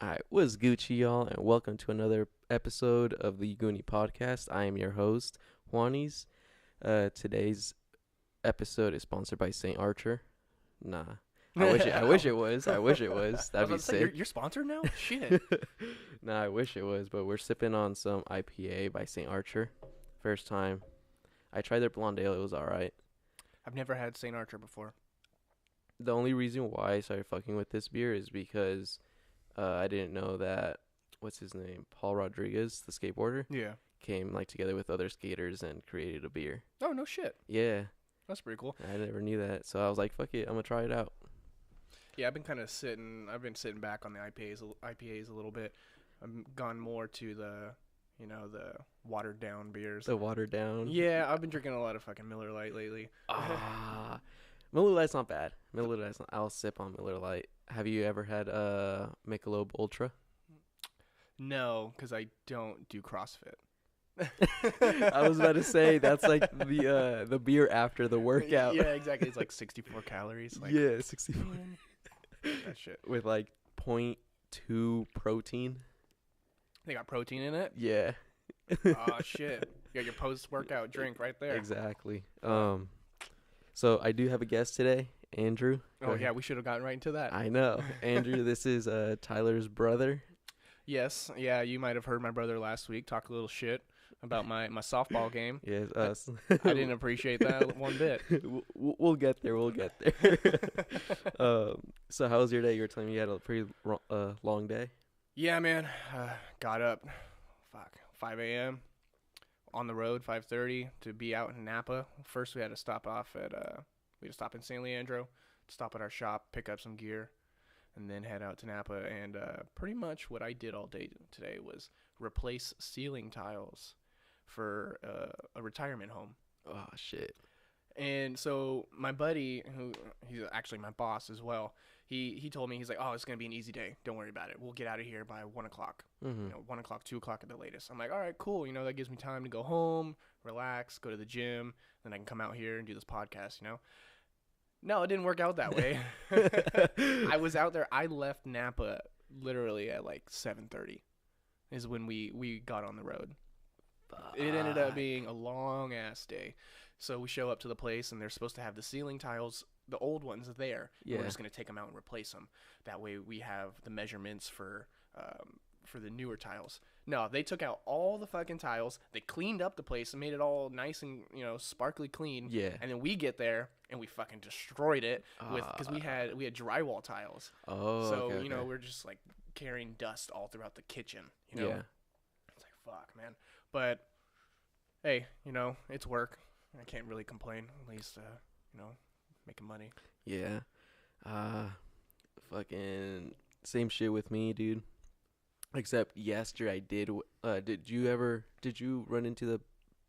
Alright, what's Gucci, y'all, and welcome to another episode of the Goonie Podcast. I am your host, JUANIES. Today's episode is sponsored by St. Archer. Nah, I wish it was. That'd be sick. You're sponsored now? Shit. Nah, I wish it was, but we're sipping on some IPA by St. Archer. First time. I tried their blonde ale. It was alright. I've never had St. Archer before. The only reason why I started fucking with this beer is because I didn't know that, what's his name, Paul Rodriguez, the skateboarder, Yeah. came together with other skaters and created a beer. Oh, no shit. Yeah, That's pretty cool. I never knew that, so I was like, fuck it, I'm gonna try it out. Yeah, I've been sitting back on the IPAs a little bit. I've gone more to the watered down beers. The watered down. Yeah, I've been drinking a lot of fucking Miller Lite lately. Miller Lite's not bad. I'll sip on Miller Lite. Have you ever had Michelob Ultra? No, because I don't do CrossFit. I was about to say that's like the beer after the workout. Yeah, exactly. It's like 64 calories. Like, yeah, 64. that shit. With like 0.2 protein. They got protein in it? Yeah. Oh, shit. You got your post-workout drink right there. Exactly. So I do have a guest today, Andrew. Oh, yeah, we should have gotten right into that. I know. Andrew, this is Tyler's brother. Yes, yeah, you might have heard my brother last week talk a little shit about my softball game. Yes, us. I didn't appreciate that one bit. We'll get there. So how was your day? You were telling me you had a pretty long day. Yeah, man. Got up, 5 a.m. on the road, 5:30 to be out in Napa. First, we had to stop off in San Leandro, stop at our shop, pick up some gear, and then head out to Napa. And pretty much what I did all day today was replace ceiling tiles for a retirement home. Oh shit. And so my buddy, who he's actually my boss as well, he told me, he's like, oh, it's going to be an easy day. Don't worry about it. We'll get out of here by 1 o'clock, 1 o'clock, 2 o'clock at the latest. I'm like, all right, cool. That gives me time to go home, relax, go to the gym. Then I can come out here and do this podcast, No, it didn't work out that way. I was out there. I left Napa literally at like 7:30 is when we got on the road. It ended up being a long-ass day. So we show up to the place, and they're supposed to have the ceiling tiles, the old ones, there. Yeah. We're just going to take them out and replace them. That way we have the measurements for the newer tiles. No, they took out all the fucking tiles. They cleaned up the place and made it all nice and, sparkly clean. Yeah. And then we get there, and we fucking destroyed it because we had drywall tiles. Oh, so, okay. we're just, like, carrying dust all throughout the kitchen, Yeah. It's like, fuck, man. But, hey, it's work. I can't really complain. At least, making money. Yeah. Fucking same shit with me, dude. Except yesterday I did. Did you run into the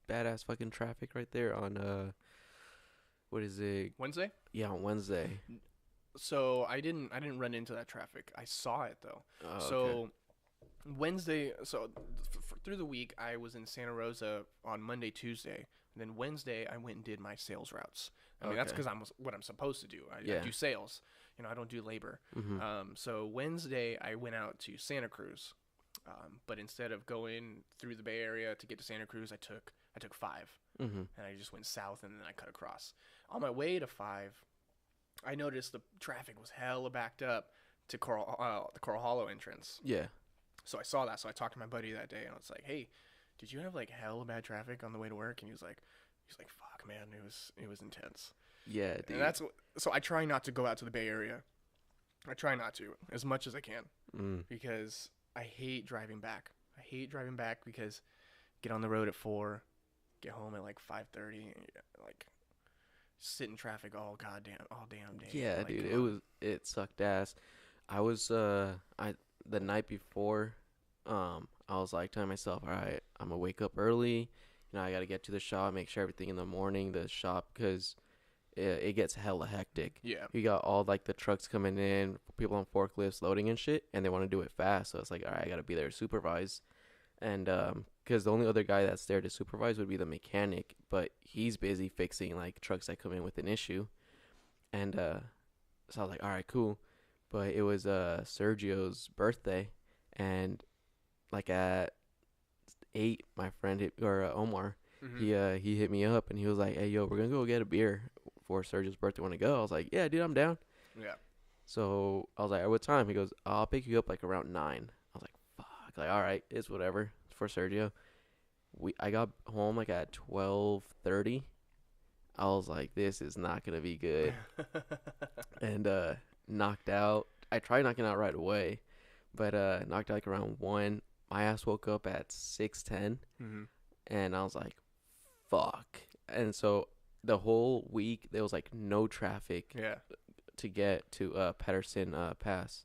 badass fucking traffic right there on what is it? Wednesday? Yeah, on Wednesday. So I didn't run into that traffic. I saw it though. Oh, so okay. Wednesday, through the week, I was in Santa Rosa on Monday, Tuesday. And then Wednesday, I went and did my sales routes. I mean, that's because what I'm supposed to do. I do sales. I don't do labor. Mm-hmm. So Wednesday, I went out to Santa Cruz. But instead of going through the Bay Area to get to Santa Cruz, I took 5. Mm-hmm. And I just went south, and then I cut across. On my way to 5, I noticed the traffic was hella backed up to the Coral Hollow entrance. Yeah. So I saw that. So I talked to my buddy that day, and I was like, "Hey, did you have like hella bad traffic on the way to work?" And he was like, "Fuck, man, it was intense." Yeah, dude. And so I try not to go out to the Bay Area. I try not to as much as I can because I hate driving back. Because get on the road at 4, get home at like 5:30, and like sit in traffic all damn day. Yeah, like, dude. It sucked ass. I was the night before, I was like telling myself, all right, I'm gonna wake up early. I gotta get to the shop, make sure everything in the morning, the shop, because it gets hella hectic. Yeah. You got all like the trucks coming in, people on forklifts loading and shit, and they want to do it fast. So it's like, all right, I gotta be there to supervise. And because the only other guy that's there to supervise would be the mechanic, but he's busy fixing like trucks that come in with an issue. And so I was like, all right, cool. But it was Sergio's birthday, And like at 8, my friend Omar, he hit me up and he was like, "Hey, yo, we're gonna go get a beer for Sergio's birthday. Want to go?" I was like, "Yeah, dude, I'm down." Yeah. So I was like, "What time?" He goes, "I'll pick you up like around 9." I was like, "Fuck!" Like, all right, it's whatever. It's for Sergio. I got home like at 12:30. I was like, "This is not gonna be good," and knocked out. I tried knocking out right away, but knocked out like around 1. My ass woke up at 6:10, and I was like, "Fuck!" And so the whole week there was like no traffic. Yeah. To get to Patterson Pass.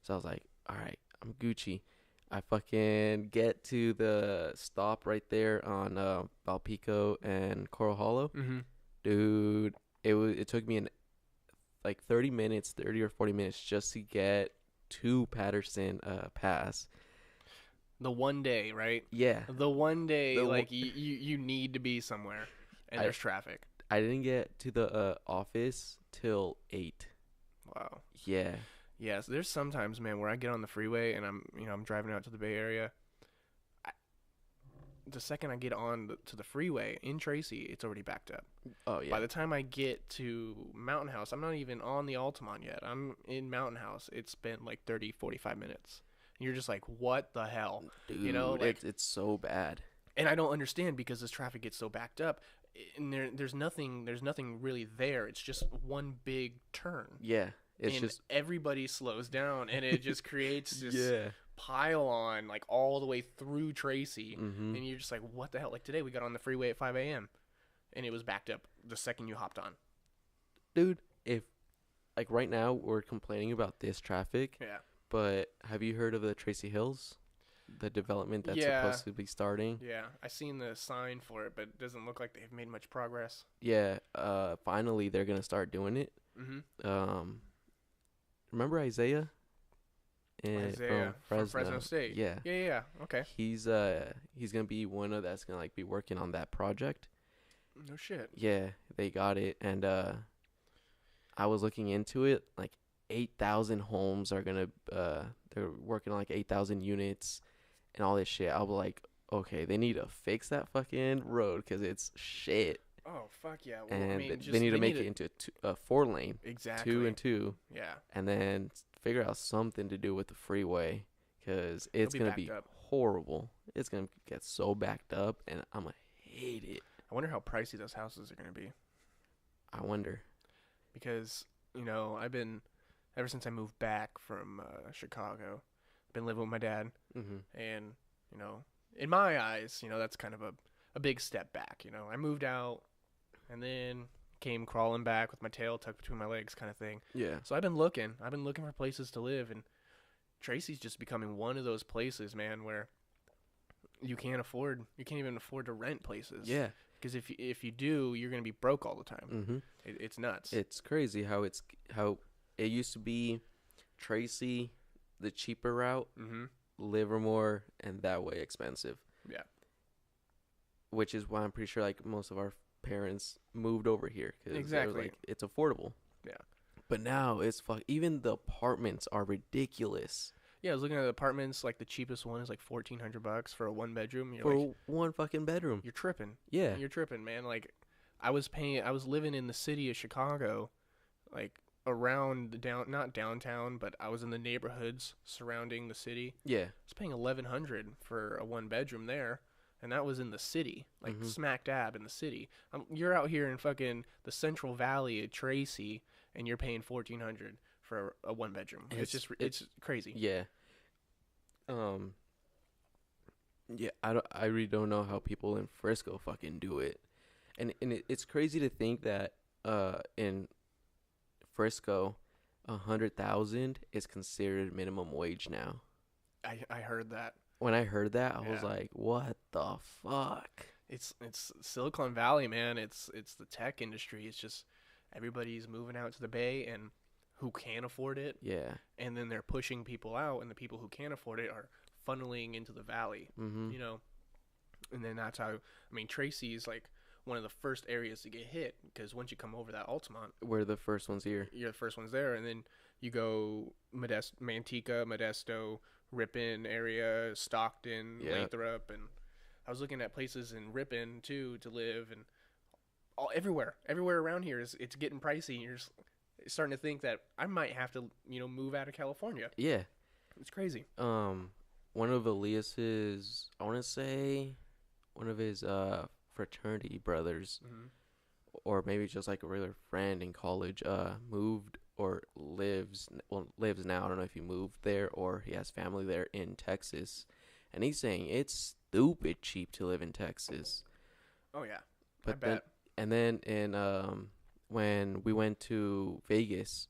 So I was like, all right, I'm Gucci. I fucking get to the stop right there on Valpico and Coral Hollow. Dude, it took me like 30 or 40 minutes just to get to Patterson Pass. The one day, right? Yeah. The one day, like, you need to be somewhere, and there's traffic. I didn't get to the office till 8. Wow. Yeah. Yes, there's sometimes, man, where I get on the freeway and I'm driving out to the Bay Area. The second I get on to the freeway in Tracy, it's already backed up. Oh, yeah. By the time I get to Mountain House, I'm not even on the Altamont yet. I'm in Mountain House. It's been like 30, 45 minutes. And you're just like, what the hell? Dude, you know, like, it's so bad. And I don't understand because this traffic gets so backed up. And there's nothing really there. It's just one big turn. Yeah. It's just everybody slows down, and it just creates this pile on like all the way through Tracy, and you're just like, what the hell? Like today we got on the freeway at 5 a.m. and it was backed up the second you hopped on. Dude, if like right now we're complaining about this traffic, but have you heard of the Tracy Hills? The development that's supposed to be starting. Yeah, I seen the sign for it, but it doesn't look like they've made much progress. Yeah, finally they're gonna start doing it. Remember Isaiah? From Fresno State. Yeah. Yeah. Okay. He's gonna be one of that's gonna like be working on that project. No shit. Yeah, they got it, and I was looking into it. Like 8,000 homes are gonna they're working on like 8,000 units and all this shit. I was like, okay, they need to fix that fucking road because it's shit. Oh fuck yeah! Well, and I mean, they need to make it into a 4-lane. Exactly. 2 and 2. Yeah. And then figure out something to do with the freeway because it's gonna be horrible. It's gonna get so backed up, and I'm gonna hate it. I wonder how pricey those houses are gonna be. I wonder. Because I've been ever since I moved back from Chicago, I've been living with my dad, and in my eyes, that's kind of a big step back. I moved out. And then came crawling back with my tail tucked between my legs kind of thing. Yeah. So I've been looking for places to live, and Tracy's just becoming one of those places, man, where you can't even afford to rent places. Yeah. Because if you do, you're going to be broke all the time. It's nuts. It's crazy how it used to be Tracy, the cheaper route, Livermore, and that way expensive. Yeah. Which is why I'm pretty sure like most of our parents moved over here because like it's affordable. Yeah, but now it's even the apartments are ridiculous. Yeah, I was looking at apartments. Like the cheapest one is like $1,400 for a 1-bedroom. One fucking bedroom. You're tripping. Yeah, you're tripping, man. Like I was living in the city of Chicago, like around not downtown, but I was in the neighborhoods surrounding the city. Yeah, I was paying $1,100 for a 1-bedroom there. And that was in the city, like smack dab in the city. You're out here in fucking the Central Valley at Tracy, and you're paying $1,400 for a 1-bedroom. It's crazy. Yeah. Yeah. I really don't know how people in Frisco fucking do it, and it's crazy to think that in Frisco, 100,000 is considered minimum wage now. I heard that. When I heard that, I was like, "What the fuck?" It's Silicon Valley, man. It's the tech industry. It's just everybody's moving out to the Bay, and who can afford it, and then they're pushing people out, and the people who can't afford it are funneling into the Valley. And then that's how. I mean, Tracy's like one of the first areas to get hit because once you come over that Altamont, we're the first ones here. You're the first ones there, and then you go Manteca, Modesto, Ripon area, Stockton, Yeah. Lathrop, and I was looking at places in Ripon too to live, and everywhere around here it's getting pricey. And you're just starting to think that I might have to move out of California. Yeah. It's crazy. One of Elias's, I want to say, one of his fraternity brothers, or maybe just like a regular friend in college, moved or lives now. I don't know if he moved there or he has family there in Texas, and he's saying it's stupid cheap to live in Texas. Oh yeah, but then when we went to Vegas,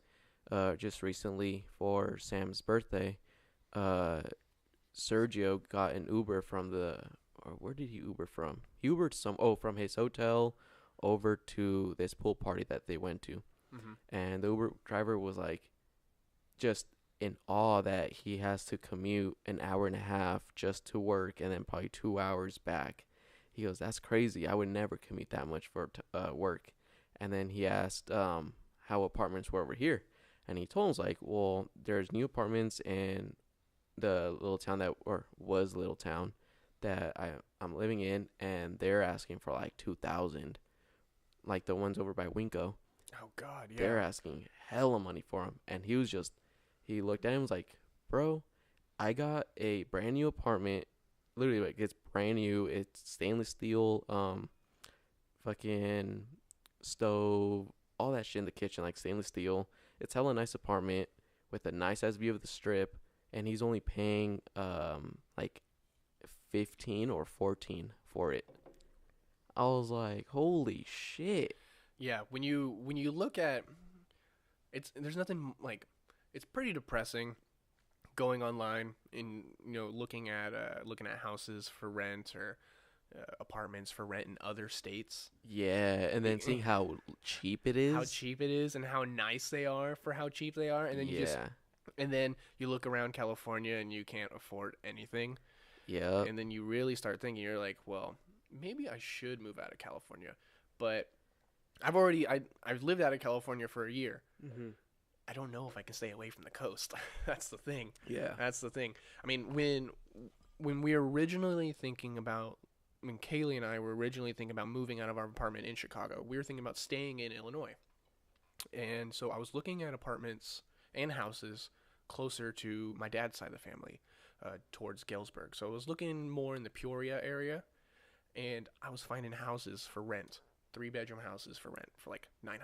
just recently for Sam's birthday, Sergio got an Uber from where did he Uber from? He Ubered from his hotel over to this pool party that they went to. And the Uber driver was like just in awe that he has to commute an hour and a half just to work and then probably 2 hours back. He goes, that's crazy. I would never commute that much for work. And then he asked how apartments were over here. And he told us, like, well, there's new apartments in the little town that I'm living in, and they're asking for like $2,000. Like the ones over by Winco. Oh God, yeah. They're asking hella money for them. And he looked at him and was like, bro, I got a brand new apartment. Literally, like, it's brand new. It's stainless steel, fucking stove, all that shit in the kitchen, like stainless steel. It's hella nice apartment with a nice ass view of the strip, and he's only paying like 15 or 14 for it. I was like, holy shit. Yeah, when you look at there's nothing like, it's pretty depressing going online and looking at houses for rent or apartments for rent in other states. Yeah, and then seeing how cheap it is. And how nice they are for how cheap they are, and then you look around California and you can't afford anything. Yeah. And then you really start thinking, you're like, well, maybe I should move out of California. But I've lived out of California for a year. I don't know if I can stay away from the coast. That's the thing. Yeah. That's the thing. I mean, when we were originally thinking about, when Kaylee and I were originally thinking about moving out of our apartment in Chicago, we were thinking about staying in Illinois. And so I was looking at apartments and houses closer to my dad's side of the family, towards Galesburg. So I was looking more in the Peoria area, and I was finding houses for rent, 3-bedroom houses for rent for like $900.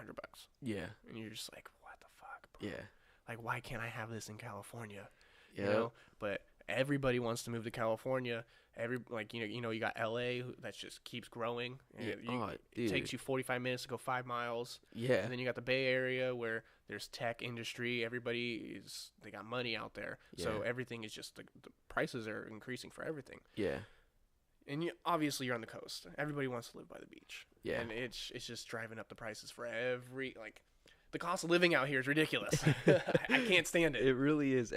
Yeah. And you're just like, what the fuck, bro? Yeah. Like, why can't I have this in California? Yeah. But everybody wants to move to California. You got LA that just keeps growing. And it takes you 45 minutes to go 5 miles. Yeah. And then you got the Bay Area where there's tech industry. They got money out there. Yeah. So everything is just, the prices are increasing for everything. Yeah. And obviously you're on the coast. Everybody wants to live by the beach. Yeah. And it's just driving up the prices for the cost of living out here is ridiculous. I can't stand it. It really is.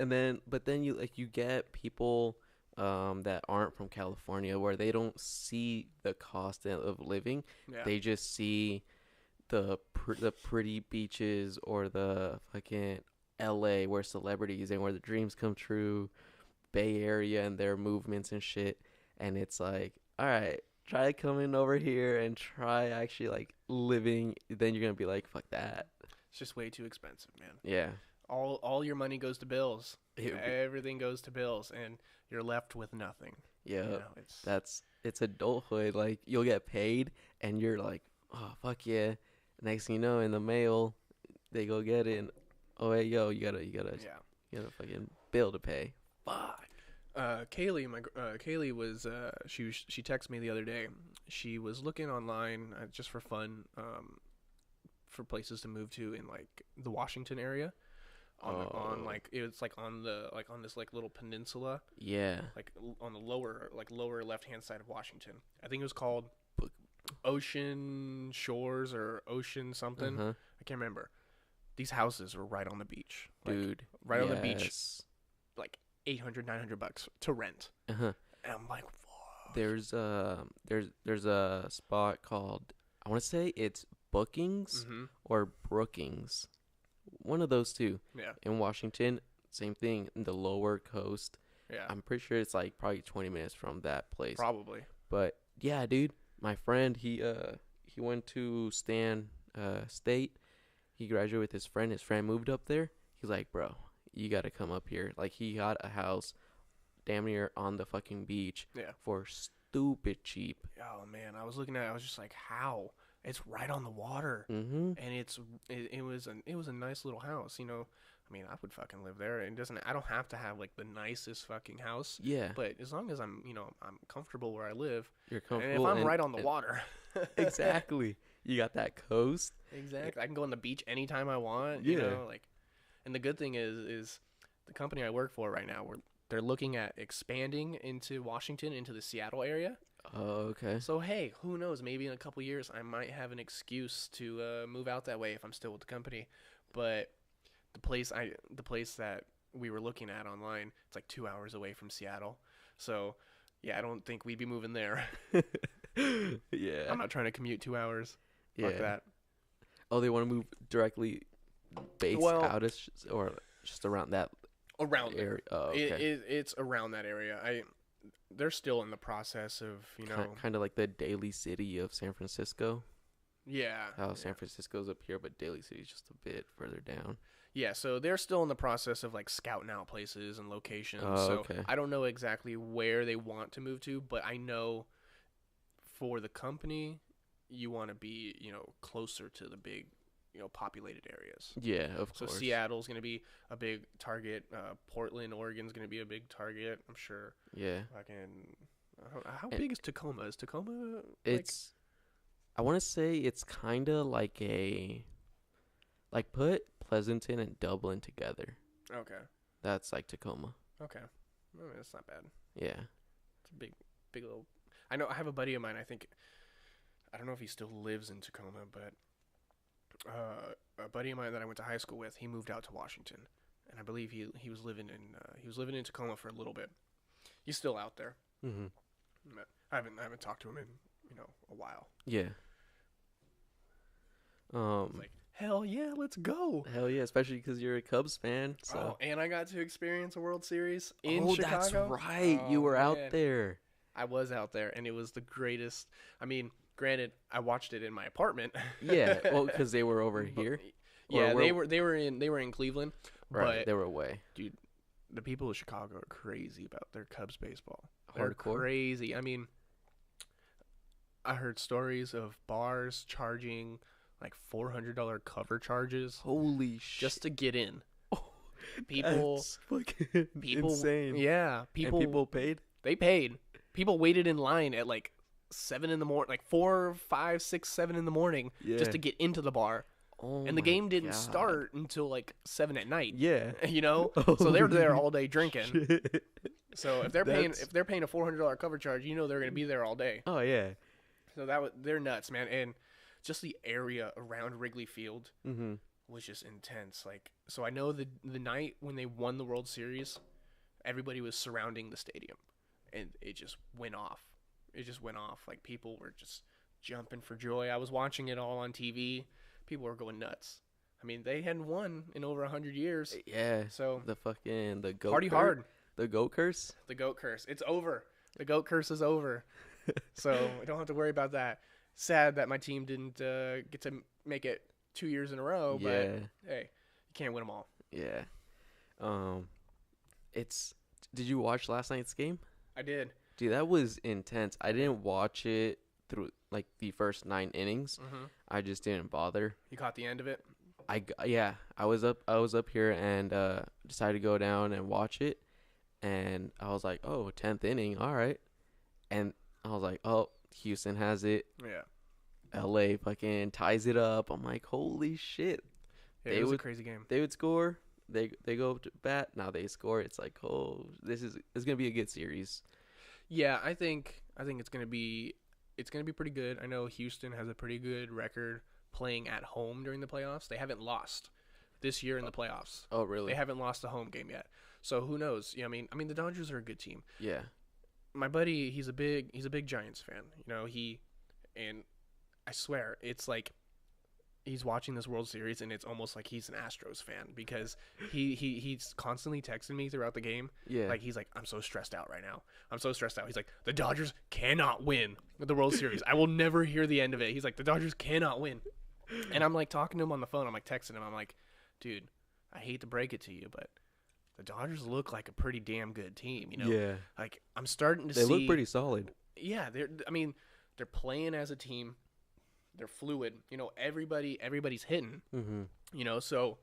But then you get people that aren't from California where they don't see the cost of living. Yeah. They just see the pretty beaches or the fucking LA where celebrities and where the dreams come true, Bay Area and their movements and shit. And it's like, all right, try coming over here and try actually like living. Then you're going to be like, fuck that. It's just way too expensive, man. Yeah. All your money goes to bills. Everything goes to bills, and you're left with nothing. Yeah. It's adulthood. Like, you'll get paid, and you're like, oh, fuck yeah. Next thing you know, in the mail, they go get it, and oh, hey, yo, you gotta fucking bill to pay. Fuck. Kaylee was she texted me the other day. She was looking online just for fun, for places to move to in like the Washington area, on this like little peninsula. Yeah. Like on the lower left hand side of Washington. I think it was called Ocean Shores or Ocean something. I can't remember. These houses were right on the beach, dude. Right on the beach, like $800-$900 to rent. And I'm like, fuck. There's a spot called, I want to say it's Bookings or Brookings, one of those two. Yeah. In Washington, same thing in the lower coast. Yeah. I'm pretty sure it's like probably 20 minutes from that place. Probably. But yeah, dude, my friend, he went to State. He graduated with his friend. His friend moved up there. He's like, bro, you got to come up here. Like, he got a house damn near on the fucking beach. Yeah. For stupid cheap. Oh man, I was looking at it. I was just like, how? It's right on the water, Mm-hmm. and it was a nice little house. You know, I mean, I would fucking live there. I don't have to have like the nicest fucking house. Yeah. But as long as I'm comfortable where I live, You're comfortable. and if I'm right on the water. Exactly. You got that coast. Exactly. I can go on the beach anytime I want. Yeah. You know, like, and the good thing is the company I work for right now, they're looking at expanding into Washington, into the Seattle area. Oh, okay. So hey, who knows? Maybe in a couple years, I might have an excuse to move out that way if I'm still with the company. But the place that we were looking at online, it's like 2 hours away from Seattle. So yeah, I don't think we'd be moving there. Yeah. I'm not trying to commute 2 hours. Yeah. Fuck that. Oh, they want to move directly out of or just around that Around area. there. Oh, okay. It's around that area. They're still in the process of, kind of like the Daly City of San Francisco. Yeah. How San Francisco's up here, but Daly City's just a bit further down. Yeah, so they're still in the process of like scouting out places and locations. Oh, so okay. I don't know exactly where they want to move to, but I know for the company, you want to be, closer to the big, populated areas. Yeah, of So course. Seattle's going to be a big target. Portland, Oregon's going to be a big target, I'm sure. Yeah. How big is Tacoma? Is Tacoma I want to say it's kind of like put Pleasanton and Dublin together. Okay. That's like Tacoma. Okay. I mean, that's not bad. Yeah. It's a big little. I know. I have a buddy of mine. I don't know if he still lives in Tacoma, but a buddy of mine that I went to high school with, he moved out to Washington, and I believe he was living in Tacoma for a little bit. He's still out there. Mm-hmm. But I haven't talked to him in a while. Yeah. It's like, hell yeah, let's go. Hell yeah, especially because you're a Cubs fan. So. Oh, and I got to experience a World Series in Chicago. That's right. You were out there. I was out there, and it was the greatest. I mean, granted, I watched it in my apartment. Yeah, well, because they were over here. Yeah, they were in Cleveland. Right, but, they were away. Dude, the people of Chicago are crazy about their Cubs baseball. Hardcore. They're crazy. I mean, I heard stories of bars charging like $400 cover charges. Holy shit! Just to get in. Oh, people, that's fucking insane. Yeah, and people paid. They paid. People waited in line at like 7 in the morning, like 4, 5, 6, 7 in the morning, just to get into the bar. Oh, and the game didn't start until like 7 at night. Yeah, so they're there all day drinking. Shit. So if they're paying a $400 cover charge, they're going to be there all day. Oh yeah. So they're nuts, man, and just the area around Wrigley Field was just intense. Like, so I know the night when they won the World Series, everybody was surrounding the stadium, and it just went off. Like, people were just jumping for joy. I was watching it all on TV. People were going nuts. I mean, they hadn't won in over 100 years. Yeah. So the goat party hard. The goat curse. The goat curse. It's over. The goat curse is over. So I don't have to worry about that. Sad that my team didn't get to make it 2 years in a row. But hey, you can't win them all. Yeah. Did you watch last night's game? I did. Dude, that was intense. I didn't watch it through like the first 9 innings. I just didn't bother. You caught the end of it? I was up here and decided to go down and watch it, and I was like, oh, 10th inning, all right. And I was like, oh, Houston has it. Yeah. LA fucking ties it up. I'm like, holy shit. Yeah, it was a crazy game. They would score. They go to bat. Now they score. It's like, oh, it's gonna be a good series. Yeah, I think it's gonna be pretty good. I know Houston has a pretty good record playing at home during the playoffs. They haven't lost this year in the playoffs. Oh, really? They haven't lost a home game yet. So who knows? Yeah, I mean the Dodgers are a good team. Yeah. My buddy, he's a big Giants fan. And I swear, it's like he's watching this World Series, and it's almost like he's an Astros fan because he's constantly texting me throughout the game. Yeah. Like, he's like, I'm so stressed out right now. I'm so stressed out. He's like, the Dodgers cannot win the World Series. I will never hear the end of it. He's like, the Dodgers cannot win. And I'm like talking to him on the phone. I'm like texting him. I'm like, dude, I hate to break it to you, but the Dodgers look like a pretty damn good team. You know, Yeah. like I'm starting to see. They look pretty solid. Yeah, they're playing as a team. They're fluid. You know, everybody's hitting. Mm-hmm. You know, so,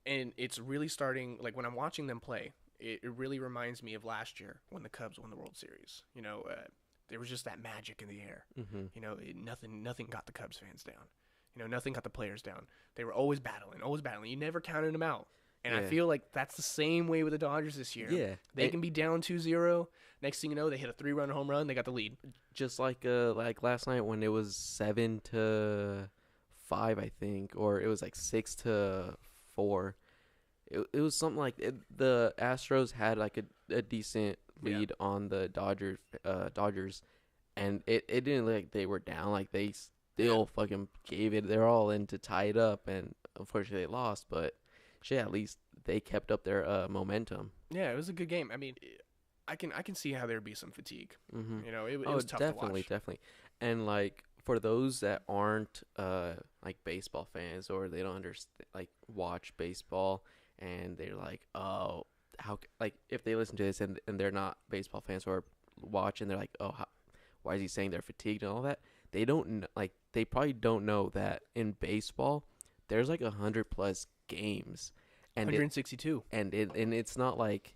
and it's really starting. Like when I'm watching them play, it really reminds me of last year when the Cubs won the World Series. You know, there was just that magic in the air. Mm-hmm. You know, nothing got the Cubs fans down. You know, nothing got the players down. They were always battling. You never counted them out. And I feel like that's the same way with the Dodgers this year. Yeah. They can be down 2-0. Next thing you know, they hit a 3-run home run. They got the lead. Just like last night when it was 7-5, I think, or it was like 6-4. It was something like the Astros had like a decent lead on the Dodgers, and it didn't look like they were down. Like they still fucking gave it. They're all in to tie it up, and unfortunately they lost. But shit, at least they kept up their momentum. Yeah, it was a good game. I mean, I can see how there'd be some fatigue. Mm-hmm. You know, it was tough to watch. Definitely. And like for those that aren't like baseball fans or they don't understand like watch baseball and they're like, oh, how like if they listen to this and they're not baseball fans or watch and they're like, oh, why is he saying they're fatigued and all that? They don't like they probably don't know that in baseball there's like 100+ games and 162 and it's not like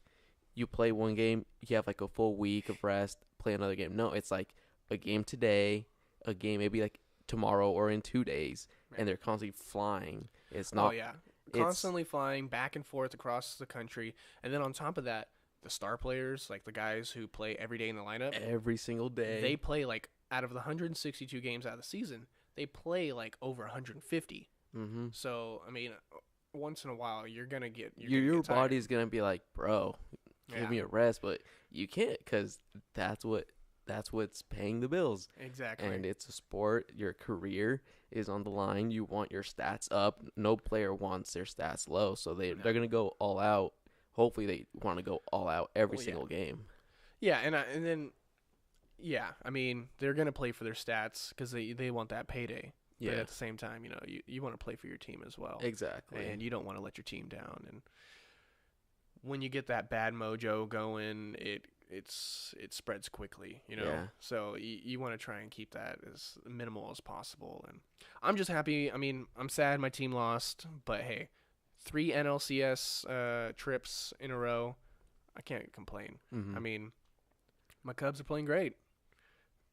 you play one game, you have like a full week of rest, play another game. No, it's like a game today, a game maybe like tomorrow or in 2 days, and they're constantly flying. It's not. Oh yeah, constantly flying back and forth across the country, and then on top of that, the star players, like the guys who play every day in the lineup, every single day, they play like out of the 162 games out of the season, they play like over 150. Mm-hmm. So I mean, once in a while, you're gonna get your body's gonna be like, bro, give me a rest, but you can't because that's what's paying the bills. Exactly. And it's a sport. Your career is on the line. You want your stats up. No player wants their stats low, so they're gonna go all out. Hopefully, they want to go all out every single game. Yeah, and then I mean, they're gonna play for their stats because they want that payday. Yeah. But at the same time, you know, you want to play for your team as well. Exactly. And you don't want to let your team down. And when you get that bad mojo going, it spreads quickly, you know. Yeah. So you want to try and keep that as minimal as possible. And I'm just happy. I mean, I'm sad my team lost, but hey, 3 NLCS trips in a row, I can't complain. Mm-hmm. I mean, my Cubs are playing great.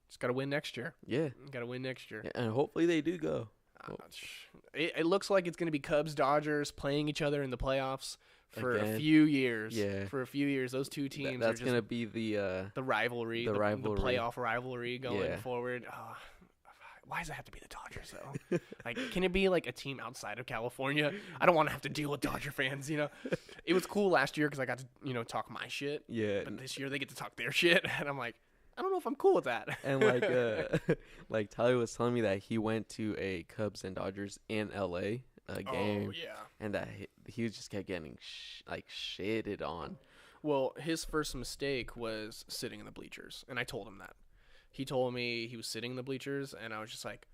Just got to win next year. Yeah. Got to win next year. Yeah, and hopefully they do go. It looks like it's going to be Cubs-Dodgers playing each other in the playoffs for Again. a few years. Yeah. For a few years. Those two teams That's are just going to be the rivalry. The playoff rivalry going forward. Why does it have to be the Dodgers, though? Like, can it be, like, a team outside of California? I don't want to have to deal with Dodger fans, you know? It was cool last year because I got to, you know, talk my shit. Yeah. But this year they get to talk their shit. And I'm like, I don't know if I'm cool with that. And like like Tyler was telling me that he went to a Cubs and Dodgers in LA game. Oh, yeah. And that he just kept getting shitted on. Well, his first mistake was sitting in the bleachers, and I told him that. He told me he was sitting in the bleachers, and I was just like,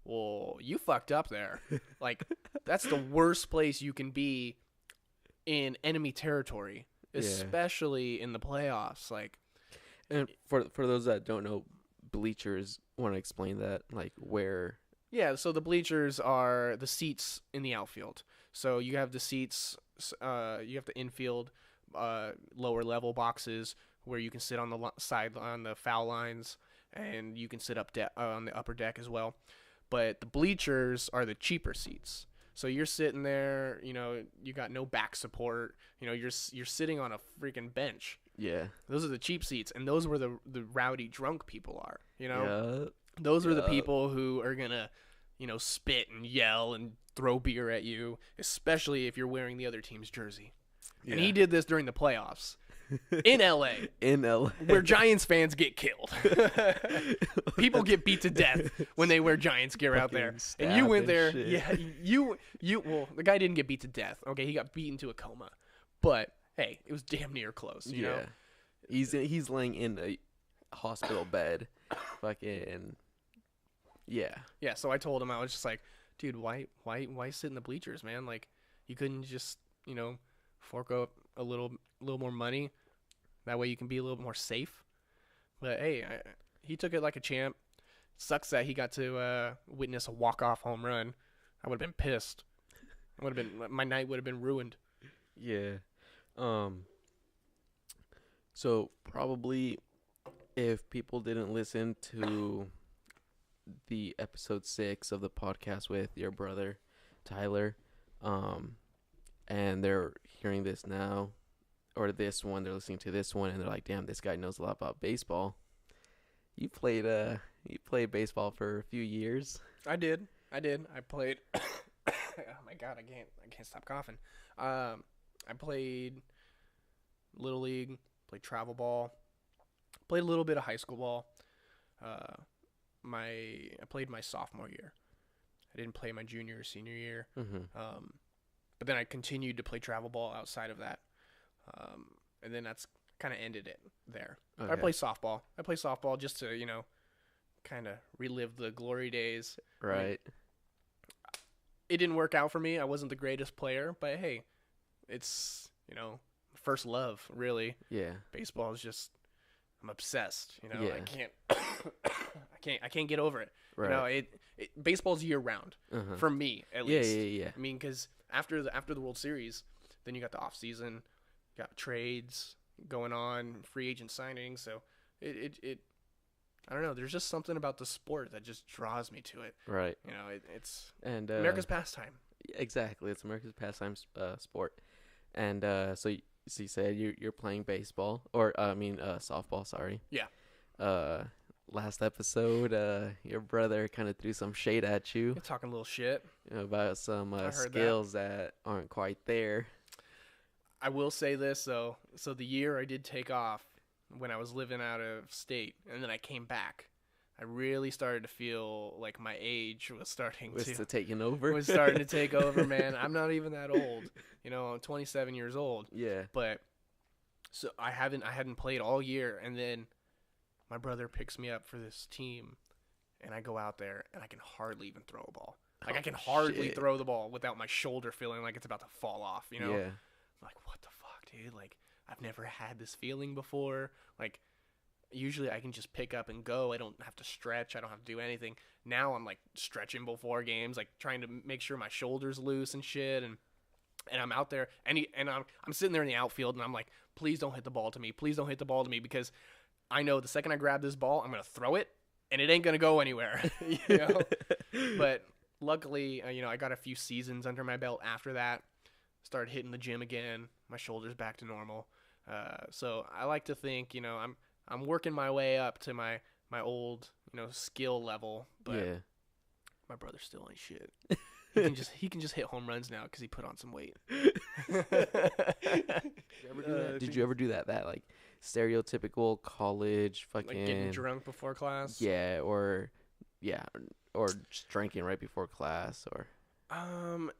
well, you fucked up there. Like, that's the worst place you can be in enemy territory, especially in the playoffs. Like, and for those that don't know, bleachers, want to explain that, like where? Yeah, so the bleachers are the seats in the outfield. So you have the seats, you have the infield, lower level boxes where you can sit on the side on the foul lines, and you can sit up on the upper deck as well. But the bleachers are the cheaper seats. So you're sitting there, you know, you got no back support. You know, you're sitting on a freaking bench. Yeah. Those are the cheap seats, and those were the rowdy drunk people are, you know? Yeah. Those are the people who are going to, you know, spit and yell and throw beer at you, especially if you're wearing the other team's jersey. Yeah. And he did this during the playoffs. in LA. In LA. Where Giants fans get killed. People get beat to death when they wear Giants gear out there. And you went there. Shit. Yeah, well, the guy didn't get beat to death. Okay, he got beaten to a coma. But hey, it was damn near close, you know. He's laying in a hospital bed. Fucking yeah. Yeah, so I told him, I was just like, dude, why sit in the bleachers, man? Like, you couldn't just, you know, fork up a little more money. That way you can be a little more safe. But hey, he took it like a champ. Sucks that he got to witness a walk-off home run. I would have been pissed. My night would have been ruined. Yeah. So probably if people didn't listen to the episode 6 of the podcast with your brother Tyler, and they're hearing this now, or this one, they're listening to this one, and they're like, damn, this guy knows a lot about baseball. You played baseball for a few years. I did. I played. Oh my god, I can't stop coughing. I played Little League, played travel ball, played a little bit of high school ball. I played my sophomore year. I didn't play my junior or senior year. But then I continued to play travel ball outside of that. And then that's kind of ended it there. Okay. I play softball just to, you know, kind of relive the glory days. Right. I mean, it didn't work out for me. I wasn't the greatest player, but hey, it's, you know, first love, really. Yeah. Baseball is just, I'm obsessed, you know. Yeah. I can't get over it. Right. You know, baseball's year round for me, at least. Yeah. I mean, because after the World Series, then you got the off season, got trades going on, free agent signings. So it I don't know. There's just something about the sport that just draws me to it. Right. You know, it's and America's pastime. Exactly, it's America's pastime sport. And so you said you're playing baseball, or softball. Sorry. Yeah. Last episode, your brother kind of threw some shade at you. You're talking a little shit about some skills that aren't quite there. I will say this though. So the year I did take off when I was living out of state, and then I came back, I really started to feel like my age was starting to taking over. Was starting to take over, man. I'm not even that old. You know, I'm 27 years old. Yeah. But so I hadn't played all year, and then my brother picks me up for this team, and I go out there, and I can hardly even throw a ball. Like, I can hardly throw the ball without my shoulder feeling like it's about to fall off, you know? Yeah. I'm like, what the fuck, dude? Like, I've never had this feeling before. Like, usually I can just pick up and go. I don't have to stretch. I don't have to do anything. Now I'm, like, stretching before games, like, trying to make sure my shoulder's loose and shit, and I'm out there, and I'm sitting there in the outfield, and I'm like, please don't hit the ball to me. Please don't hit the ball to me, because I know the second I grab this ball, I'm going to throw it, and it ain't going to go anywhere, you know? But luckily, you know, I got a few seasons under my belt after that, started hitting the gym again, my shoulder's back to normal. So I like to think, you know, I'm working my way up to my old, you know, skill level, but my brother still ain't shit. He can just hit home runs now because he put on some weight. Did you ever do that like stereotypical college fucking like getting drunk before class? Yeah, or just drinking right before class, or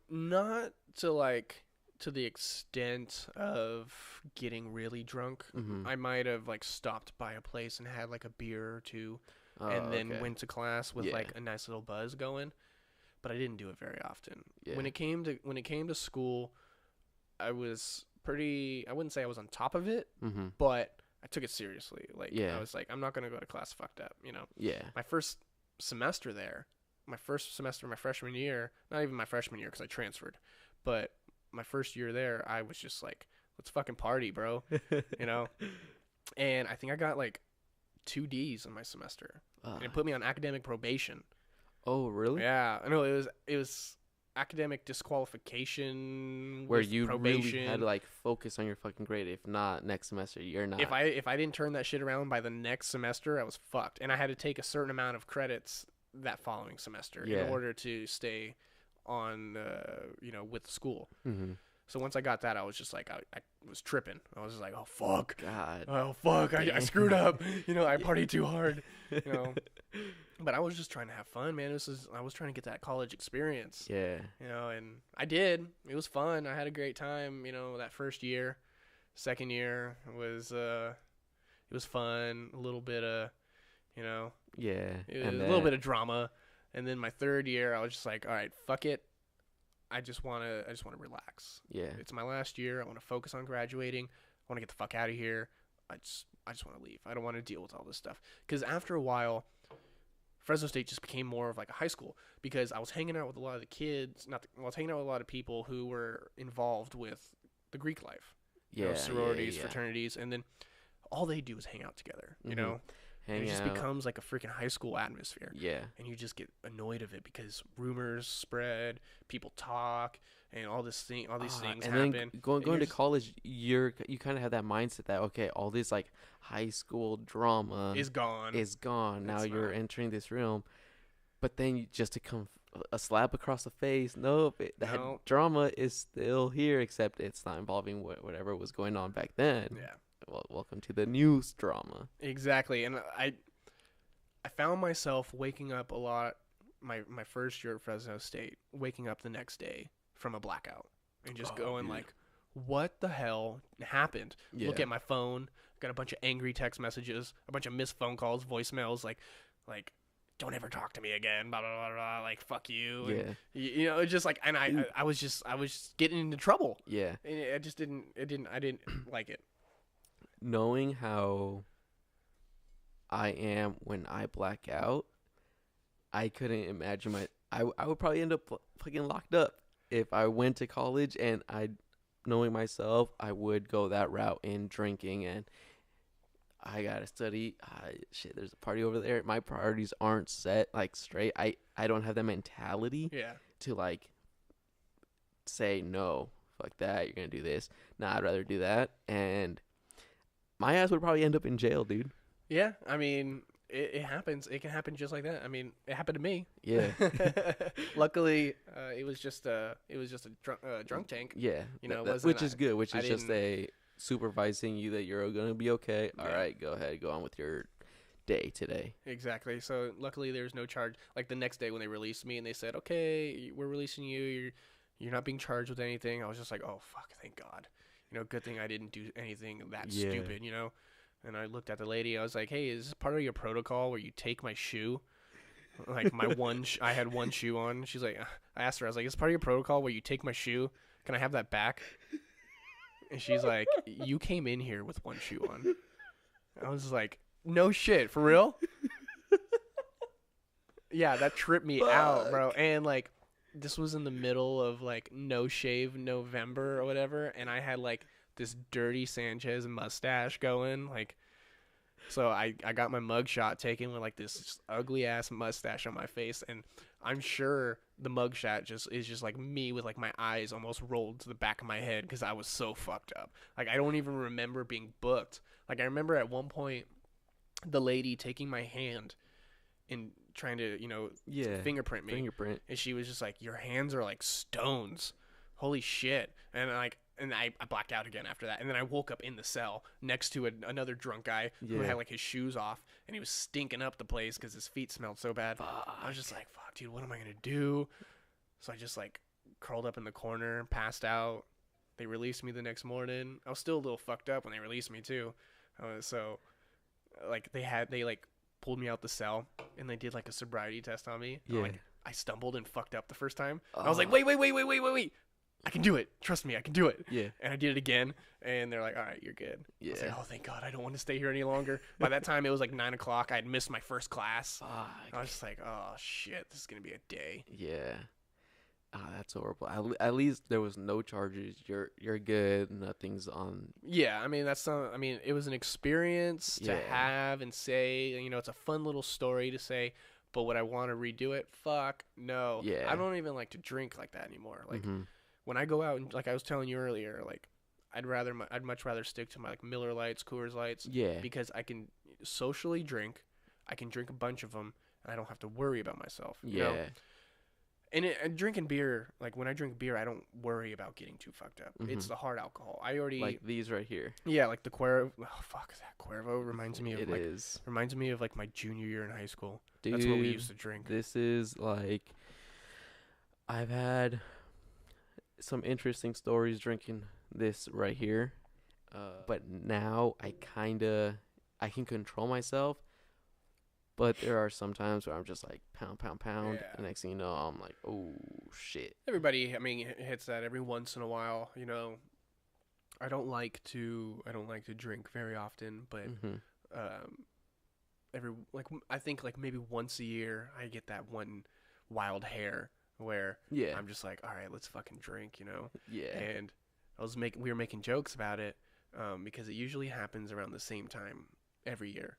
not to the extent of getting really drunk. Mm-hmm. I might have like stopped by a place and had like a beer or two, and then went to class with like a nice little buzz going. But I didn't do it very often. Yeah. When it came to school, I was pretty. I wouldn't say I was on top of it, but I took it seriously. Like I was like, I'm not gonna go to class fucked up, you know. Yeah. My first semester, my freshman year, not even my freshman year because I transferred, but my first year there, I was just like, let's fucking party, bro, you know. And I think I got like 2 D's in my semester, and it put me on academic probation. Oh, really? Yeah. I know it was academic disqualification where you probation. Really had to like focus on your fucking grade. If not, next semester you're not. If I didn't turn that shit around by the next semester, I was fucked. And I had to take a certain amount of credits that following semester in order to stay on, you know, with school. Mm-hmm. So once I got that, I was just like, I was tripping. I was just like, oh fuck, God. oh fuck, I screwed up. You know, I partied too hard. You know, but I was just trying to have fun, man. I was trying to get that college experience. Yeah. You know, and I did. It was fun. I had a great time. You know, that first year. Second year was it was fun. A little bit of, you know, Yeah. a little bit of drama. And then my third year, I was just like, all right, fuck it. I just want to relax. Yeah. It's my last year. I want to focus on graduating. I want to get the fuck out of here. I just want to leave. I don't want to deal with all this stuff. Because after a while, Fresno State just became more of like a high school, because I was hanging out with a lot of the kids. I was hanging out with a lot of people who were involved with the Greek life. Yeah. You know, sororities, yeah. fraternities, and then all they do is hang out together. You know. Hang it just out. becomes like a freaking high school atmosphere. Yeah. And you just get annoyed of it because rumors spread, people talk, and all these things And happen. then going to college, you kind of have that mindset that, okay, all this like high school drama is gone. Now It's you're not. entering this realm, but then just to come a slap across the face. Nope, that drama is still here, except it's not involving whatever was going on back then. Yeah. Well, welcome to the news drama. Exactly. And I found myself waking up a lot my first year at Fresno State, waking up the next day from a blackout and just going like, what the hell happened? Yeah. Look at my phone, got a bunch of angry text messages, a bunch of missed phone calls, voicemails, like don't ever talk to me again, blah blah blah, blah, like fuck you. Yeah. And, you know, it's just like, and I was just getting into trouble. Yeah. And I didn't like it. Knowing how I am when I black out, I couldn't imagine I would probably end up fucking locked up if I went to college, and knowing myself, I would go that route in drinking, and I gotta study. Shit, there's a party over there. My priorities aren't set like straight. I don't have that mentality to like say no, fuck that, you're gonna do this. Nah, I'd rather do that, and my ass would probably end up in jail, dude. Yeah, I mean, it happens. It can happen just like that. I mean, it happened to me. Yeah. Luckily, it was just a drunk tank. Yeah, you know, which is good. Which is just a supervising you that you're gonna be okay. All right, go ahead, go on with your day today. Exactly. So luckily, there's no charge. Like the next day when they released me and they said, "Okay, we're releasing you. You're not being charged with anything." I was just like, "Oh fuck, thank God." You know, good thing I didn't do anything that stupid, you know? And I looked at the lady. I was like, hey, is this part of your protocol where you take my shoe? Like my I had one shoe on. She's like, I asked her, I was like, is this part of your protocol where you take my shoe? Can I have that back? And she's like, you came in here with one shoe on. I was like, no shit, for real? Yeah, that tripped me out, bro. And like, this was in the middle of like No Shave November or whatever, and I had like this dirty Sanchez mustache going, like, so I got my mugshot taken with like this ugly ass mustache on my face, and I'm sure the mugshot is just like me with like my eyes almost rolled to the back of my head because I was so fucked up. Like I don't even remember being booked. Like I remember at one point the lady taking my hand and trying to, you know, fingerprint me. And she was just like, your hands are like stones. Holy shit. And I blacked out again after that. And then I woke up in the cell next to another drunk guy who had like his shoes off, and he was stinking up the place because his feet smelled so bad. I was just like, fuck, dude, what am I going to do? So I just like curled up in the corner, passed out. They released me the next morning. I was still a little fucked up when they released me too. So like they like pulled me out the cell and they did like a sobriety test on me. Yeah. Like I stumbled and fucked up the first time. I was like, wait. I can do it. Trust me, I can do it. Yeah. And I did it again, and they're like, all right, you're good. Yeah. I was like, oh, thank God, I don't want to stay here any longer. By that time, it was like 9 o'clock. I had missed my first class. Fuck. I was just like, oh, shit, this is going to be a day. Yeah. That's horrible. At least there was no charges. You're good. Nothing's on. Yeah, I mean, it was an experience to have and say. You know, it's a fun little story to say. But would I want to redo it? Fuck, no. Yeah. I don't even like to drink like that anymore. Like, when I go out and, like I was telling you earlier, like, I'd much rather stick to my, like, Miller Lights, Coors Lights. Yeah. Because I can socially drink. I can drink a bunch of them, and I don't have to worry about myself. You know? And drinking beer, like when I drink beer, I don't worry about getting too fucked up. It's the hard alcohol. I already like these right here. Yeah, like the Cuervo. Oh fuck, that Cuervo reminds me of reminds me of like my junior year in high school. Dude, that's what we used to drink. This is like, I've had some interesting stories drinking this right here, but now I can control myself. But there are some times where I'm just like pound, pound. Yeah. And next thing you know, I'm like, oh shit. Everybody, I mean, hits that every once in a while. You know, I don't like to drink very often, but I think like maybe once a year I get that one wild hair where I'm just like, all right, let's fucking drink, you know? Yeah. And we were making jokes about it because it usually happens around the same time every year.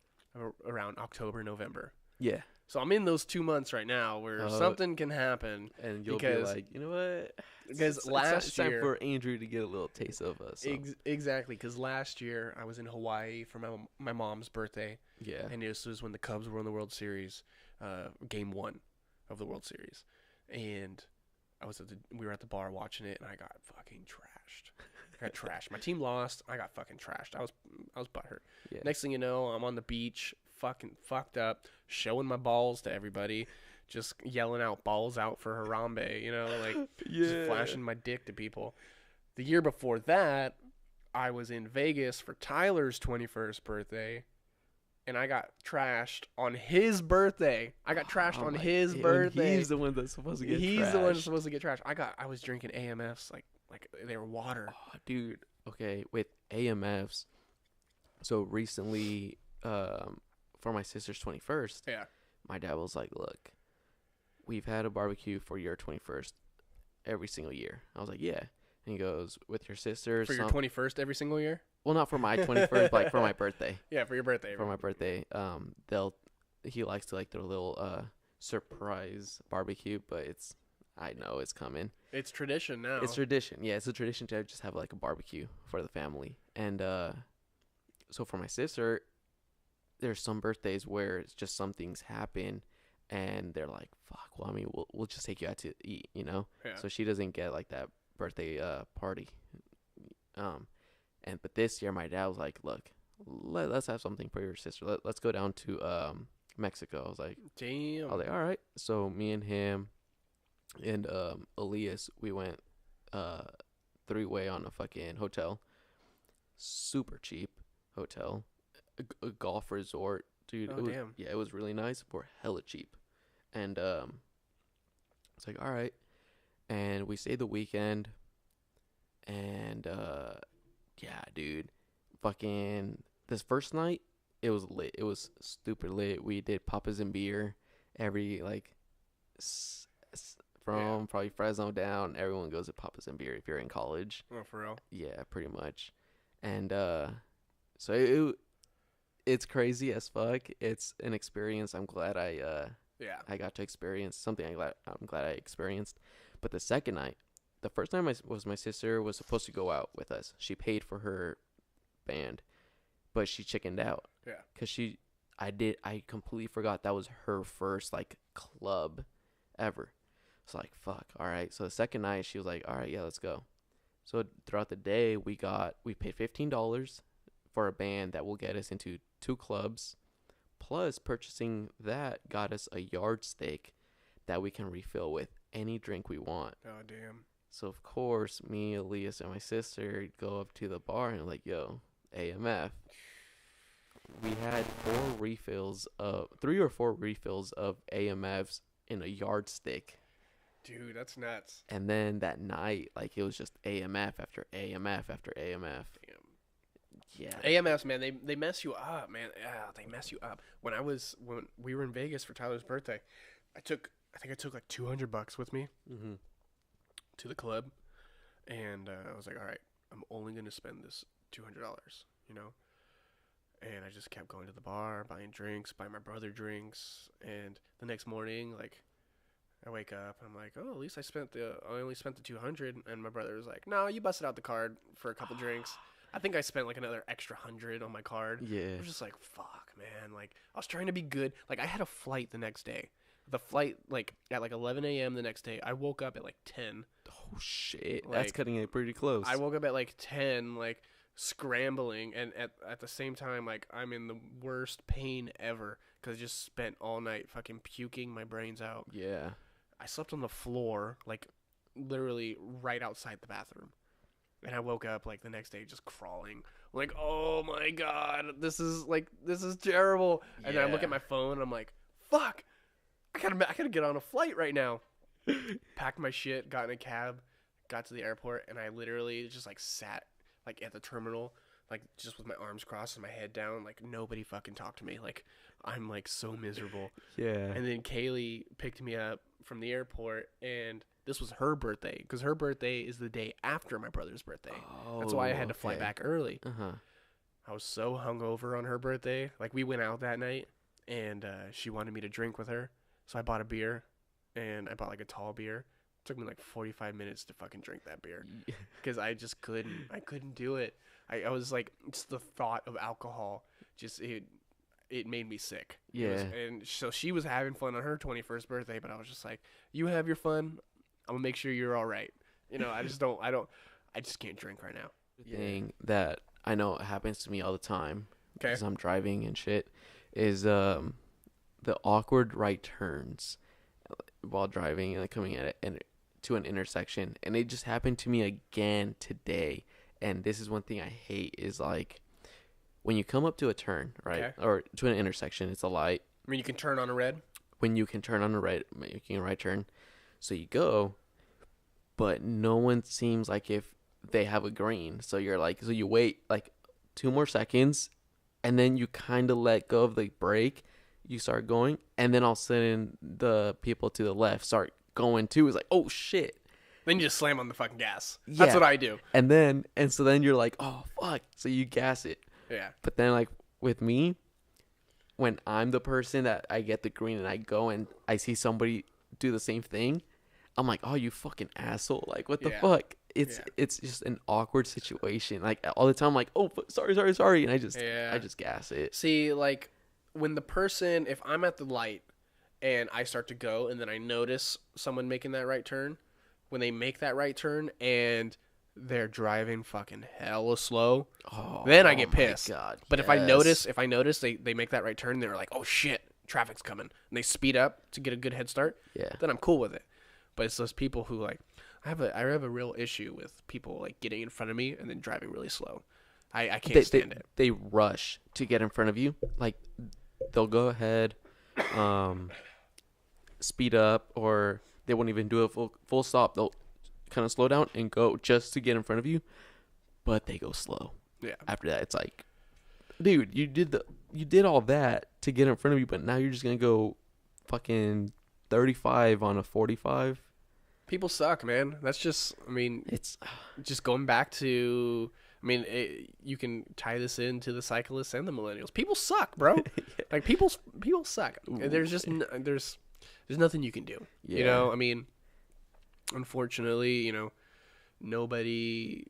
Around October, November. Yeah. So I'm in those 2 months right now where something can happen. And you'll be like, you know what? Because it's time for Andrew to get a little taste of us. Exactly. Because last year I was in Hawaii for my mom's birthday. Yeah. And this was when the Cubs were in the World Series, Game 1 of the World Series. And we were at the bar watching it, and I got fucking trashed. My team lost. I got fucking trashed. I was butthurt. Yeah. Next thing you know, I'm on the beach, fucking fucked up, showing my balls to everybody, just yelling out balls out for Harambe, you know, like just flashing my dick to people. The year before that, I was in Vegas for Tyler's 21st birthday, and I got trashed on his birthday. His birthday. He's the one that's supposed to get trashed. He's the one that's supposed to get trashed. I was drinking AMFs like they were water. Oh, dude, okay, with AMFs, so recently, for my sister's 21st, my dad was like, look, we've had a barbecue for your 21st every single year. I was like, yeah. And he goes, with your sister. For your 21st every single year? Well, not for my 21st, but like for my birthday. Yeah, for your birthday. For my birthday. He likes to like their little surprise barbecue, but I know it's coming. It's tradition now. It's tradition. Yeah, it's a tradition to just have like a barbecue for the family. And so for my sister, there's some birthdays where it's just some things happen and they're like, fuck, well, I mean, we'll just take you out to eat, you know? Yeah. So she doesn't get like that birthday party. But this year my dad was like, look, let's have something for your sister. Let's go down to Mexico. I was like, damn. I was like, all right. So me and him and Elias, we went 3-way on a fucking hotel. Super cheap hotel. A golf resort. Dude, damn. Yeah, it was really nice for hella cheap. And it's like, all right. And we stayed the weekend. And yeah, dude. Fucking this first night, it was lit. It was stupid lit. We did papas and beer every from probably Fresno down. Everyone goes to papas and beer if you're in college. Oh, for real? Yeah, pretty much. And so it's crazy as fuck. It's an experience. I'm glad I got to experience something. I'm glad I experienced. But the second night, the first time my sister was supposed to go out with us. She paid for her band, but she chickened out. Yeah. Cause I completely forgot that was her first like club ever. So like, fuck. All right. So the second night she was like, all right, yeah, let's go. So throughout the day we paid $15 for a band that will get us into 2 clubs. Plus purchasing that got us a yardstick that we can refill with any drink we want. Oh, damn. So of course me, Elias, and my sister go up to the bar and like, yo, AMF. We had 3 or 4 refills of AMFs in a yardstick. Dude, that's nuts. And then that night, like, it was just AMF after AMF after AMF. Damn. Yeah. AMFs, man, they mess you up, man. Yeah, they mess you up. When we were in Vegas for Tyler's birthday, I think I took like $200 with me to the club, and I was like, all right, I'm only gonna spend this $200, you know. And I just kept going to the bar, buying drinks, buying my brother drinks, and the next morning, like, I wake up and I'm like, oh, at least I only spent the $200, and my brother was like, no, you busted out the card for a couple drinks. I think I spent like another extra $100 on my card. Yeah. I was just like, fuck, man. Like, I was trying to be good. Like, I had a flight the next day. The flight, like, at, like, 11 a.m. the next day. I woke up at, like, 10. Oh, shit. Like, That's cutting it pretty close. I woke up at, like, 10, like, scrambling. And at the same time, like, I'm in the worst pain ever. Because I just spent all night fucking puking my brains out. Yeah. I slept on the floor, like, literally right outside the bathroom. And I woke up, like, the next day just crawling. Like, oh, my God. This is terrible. And then I look at my phone, and I'm like, fuck. I gotta get on a flight right now. Packed my shit, got in a cab, got to the airport, and I literally just, like, sat, like, at the terminal, like, just with my arms crossed and my head down. Like, nobody fucking talked to me. Like, I'm, like, so miserable. Yeah. And then Kaylee picked me up from the airport, and this was her birthday, because her birthday is the day after my brother's birthday. Oh, that's why I had to fly back early. Uh-huh. I was so hungover on her birthday. Like, we went out that night, and she wanted me to drink with her. So I bought a beer, and I bought, like, a tall beer. It took me, like, 45 minutes to fucking drink that beer, because I just couldn't. I couldn't do it. I was, like, just the thought of alcohol, just, it made me sick. Yeah. And so she was having fun on her 21st birthday, but I was just like, you have your fun. I'm gonna make sure you're all right. You know, I just can't drink right now. Thing that I know happens to me all the time, Okay. because I'm driving and shit, is the awkward right turns while driving and coming at it and to an intersection. And it just happened to me again today. And this is one thing I hate, is like when you come up to a turn, right? Okay. Or to an intersection, it's a light. I mean, you can turn on a red. When you can turn on a right, making a right turn. So you go, but no one seems like if they have a green. So you're like, so you wait like 2 more seconds, and then you kind of let go of the brake. You start going, and then all of a sudden the people to the left start going too. It's like, oh shit. Then you just slam on the fucking gas. Yeah. That's what I do. And so then you're like, oh fuck. So you gas it. Yeah. But then like with me, when I'm the person that I get the green and I go and I see somebody do the same thing, I'm like, oh, you fucking asshole. Like, what the fuck? It's just an awkward situation. Like all the time, I'm like, oh, sorry. And I just gas it. See, like when the person, if I'm at the light and I start to go and then I notice someone making that right turn, when they make that right turn and they're driving fucking hella slow, then I get pissed. God, but if I notice they make that right turn, they're like, oh shit, traffic's coming, and they speed up to get a good head start, then I'm cool with it. But it's those people who, like, I have a real issue with people like getting in front of me and then driving really slow. I can't stand it. They rush to get in front of you. Like they'll go ahead, speed up, or they won't even do a full stop. They'll kind of slow down and go just to get in front of you, but they go slow. Yeah. After that, it's like, dude, you did all that to get in front of you, but now you're just gonna go fucking 35 on a 45. People suck, man. That's just, I mean, it's just going back to, I mean, you can tie this into the cyclists and the millennials. People suck, bro. Like people suck. There's just there's nothing you can do. Yeah. You know, I mean, unfortunately, you know, nobody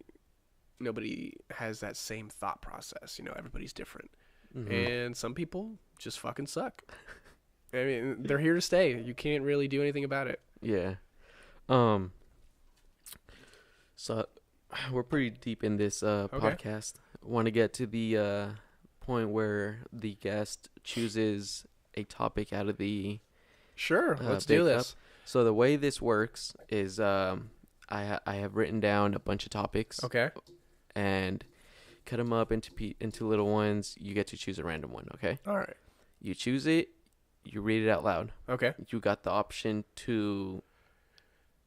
has that same thought process. You know, everybody's different, and some people just fucking suck. I mean, they're here to stay. You can't really do anything about it. Yeah. So we're pretty deep in this podcast. Want to get to the point where the guest chooses a topic out of the Sure, let's do this. So the way this works is I have written down a bunch of topics. Okay. And cut them up into little ones. You get to choose a random one, okay? All right. You choose it. You read it out loud. Okay. You got the option to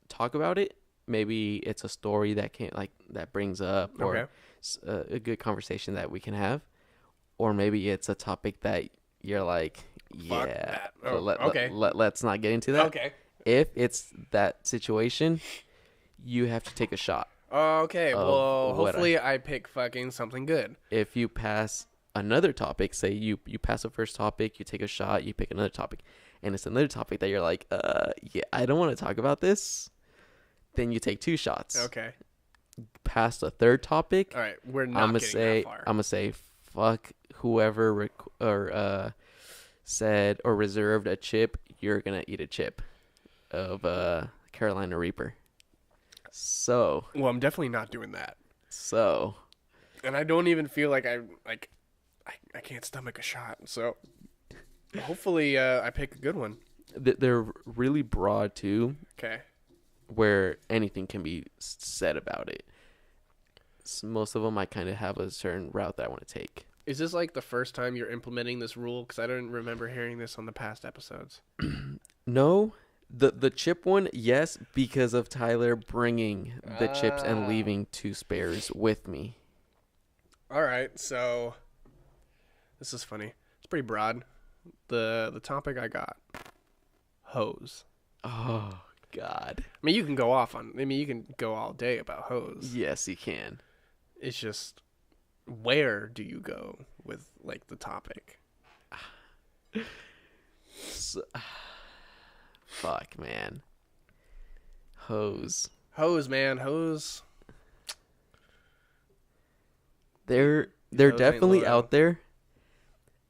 talk about it. Maybe it's a story that brings up, or a good conversation that we can have, or maybe it's a topic that you're like, fuck that. Oh, let's not get into that. Okay. If it's that situation, you have to take a shot. Okay. Well, hopefully I pick fucking something good. If you pass another topic, say you pass the first topic, you take a shot, you pick another topic, and it's another topic that you're like, I don't want to talk about this, then you take 2 shots. Okay. Past the third topic. All right, we're not getting that far. I'm gonna say fuck whoever said or reserved a chip, you're gonna eat a chip of Carolina Reaper. So. Well, I'm definitely not doing that. So. And I don't even feel like I can't stomach a shot. So hopefully I pick a good one. They're really broad too. Okay. Where anything can be said about it. So most of them I kind of have a certain route that I want to take. Is this like the first time you're implementing this rule? Because I don't remember hearing this on the past episodes. No, the chip one, yes, because of Tyler bringing the chips and leaving 2 spares with me. All right, so this is funny. It's pretty broad. The topic I got, hose. Oh God. I mean, you can go all day about hose. Yes, you can. It's just, where do you go with like the topic? So, fuck, man. Hose, man, hose. They're Those ain't definitely loyal. out there.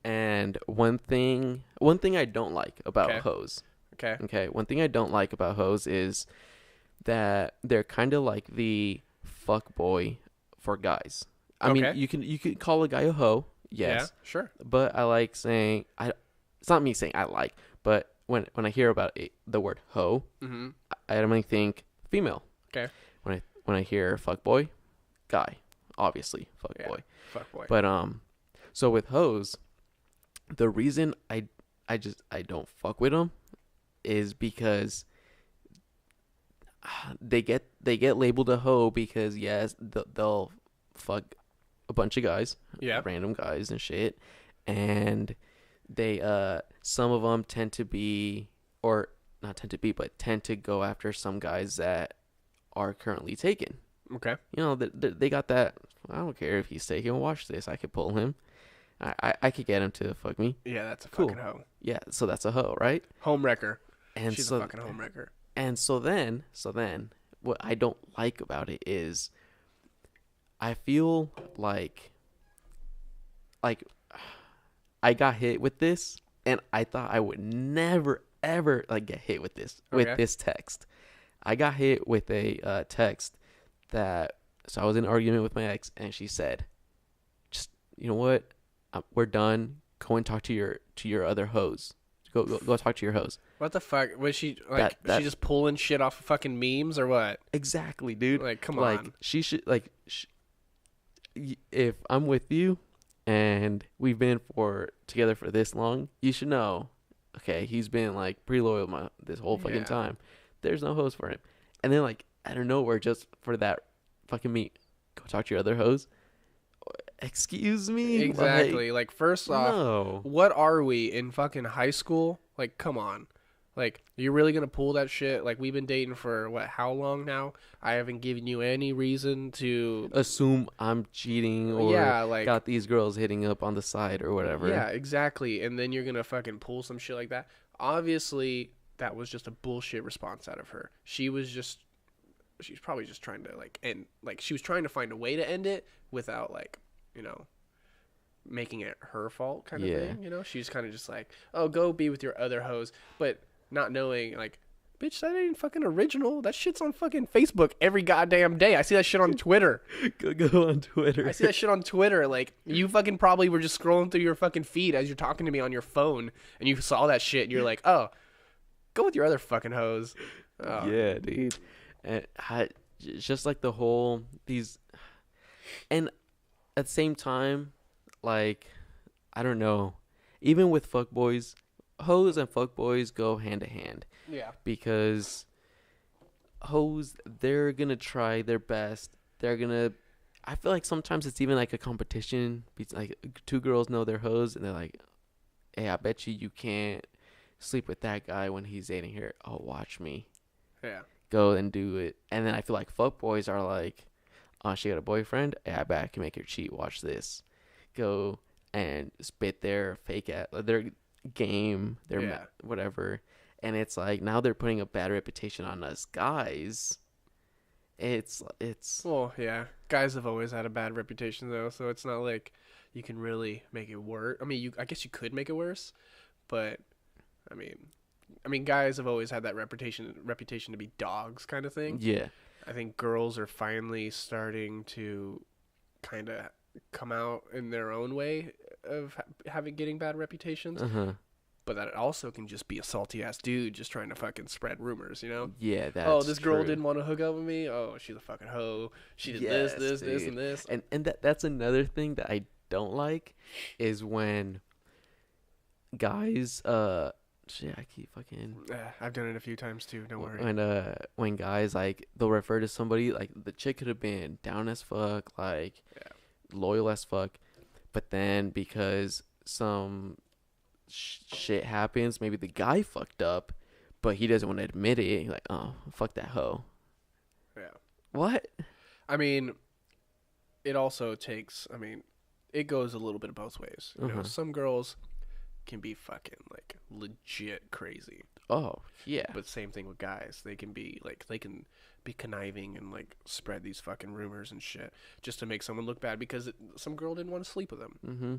And one thing I don't like about Okay. hose. Okay. Okay, one thing I don't like about hose is that they're kind of like the fuck boy for guys. I mean, Okay. you can call a guy a hoe, yes, Yeah, sure. but I like saying it's not me saying I like, but when I hear about the word hoe, Mm-hmm. I automatically think female. Okay. When I hear fuck boy, guy, obviously fuck Yeah. boy. Fuck boy. But so with hose, the reason I don't fuck with them is because they get labeled a hoe because yes, they'll fuck a bunch of guys, Yeah. random guys and shit, and they some of them tend to be, or not tend to be, but tend to go after some guys that are currently taken. Okay. You know, they got that. I don't care if he's taken. Watch this. I could pull him. I could get him to fuck me. Yeah, that's a Cool. fucking hoe. Yeah, so that's a hoe, right? Home wrecker. And She's so a fucking home wrecker. and so then what I don't like about it is I feel like I got hit with this and I thought I would never ever like get hit with this Okay. text. I got hit with a text that, so I was in an argument with my ex and she said, just, you know what? We're done. Go and talk to your other hoes. Go talk to your hoes. What the fuck? Was she like? That- she just pulling shit off of fucking memes or what? Exactly, dude. Like, come like on. she should if I'm with you and we've been together for this long, you should know, okay, he's been like pretty loyal this whole fucking Yeah. time. There's no hoes for him. And then like out of nowhere, just for that fucking meet, go talk to your other hoes. Excuse me? Exactly. Like, first off, No. what are we in fucking high school? Like, come on. Like, you really gonna pull that shit? Like, we've been dating for what? How long now? I haven't given you any reason to. Assume I'm cheating or Yeah, like. got these girls hitting up on the side or whatever. Yeah, exactly. And then you're gonna fucking pull some shit like that. Obviously, that was just a bullshit response out of her. She's probably just trying to like end. Like, she was trying to find a way to end it without like, making it her fault kind of Yeah. thing. She's kind of just like, oh, go be with your other hoes, but not knowing like, bitch, that ain't fucking original. That shit's on fucking Facebook every goddamn day. I see that shit on Twitter. Go on Twitter. I see that shit on Twitter. Like, you fucking probably were just scrolling through your fucking feed as you're talking to me on your phone, and you saw that shit, and you're like, oh, go with your other fucking hoes. Oh. Yeah, dude. And it's just like the whole these, and at the same time, like, I don't know, even with fuckboys, hoes and fuckboys go hand to hand Yeah. because hoes, they're gonna try their best. I feel like sometimes it's even like a competition. Like, 2 girls know their hoes and they're like, hey, I bet you can't sleep with that guy when he's dating her. Oh, watch me. Yeah. Go and do it. And then I feel like fuckboys are like, oh, she got a boyfriend? Yeah, I bet I can make her cheat. Watch this. Go and spit their game, Yeah. whatever. And it's like, now they're putting a bad reputation on us guys. It's Well, yeah. Guys have always had a bad reputation, though, so it's not like you can really make it worse. I mean, I guess you could make it worse, but I mean, guys have always had that reputation to be dogs, kind of thing. Yeah. I think girls are finally starting to kind of come out in their own way of getting bad reputations. But that it also can just be a salty ass dude just trying to fucking spread rumors, you know? Yeah, that's oh, this girl true. didn't want to hook up with me. Oh, she's a fucking hoe. She did Yes, this, dude. and this. And that's another thing that I don't like is when guys shit, I keep fucking I've done it a few times too, don't worry. When guys like they'll refer to somebody like the chick could have been down as fuck, like loyal as fuck, but then because some shit happens, maybe the guy fucked up, but he doesn't want to admit it. He's like, oh, fuck that hoe. Yeah. What? I mean, it also takes. I mean, it goes a little bit of both ways. You know, some girls can be fucking like legit crazy. Oh yeah. But same thing with guys. They can be conniving and like spread these fucking rumors and shit just to make someone look bad because some girl didn't want to sleep with them. Mm-hmm.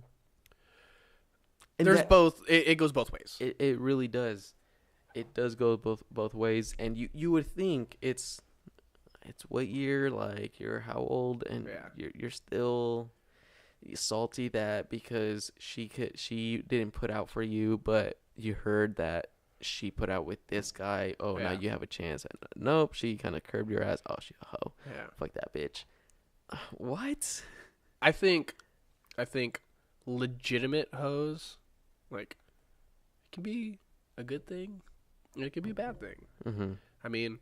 And there's both. It goes both ways. It really does. It does go both ways, and you would think it's what year, like you're how old, and you're still salty that because she didn't put out for you, but you heard that she put out with this guy. Oh, now you have a chance. And, nope, she kind of curbed your ass. Oh, she a hoe. Yeah, fuck that bitch. What? I think legitimate hoes, like, it can be a good thing. It can be a bad thing. Mm-hmm. I mean,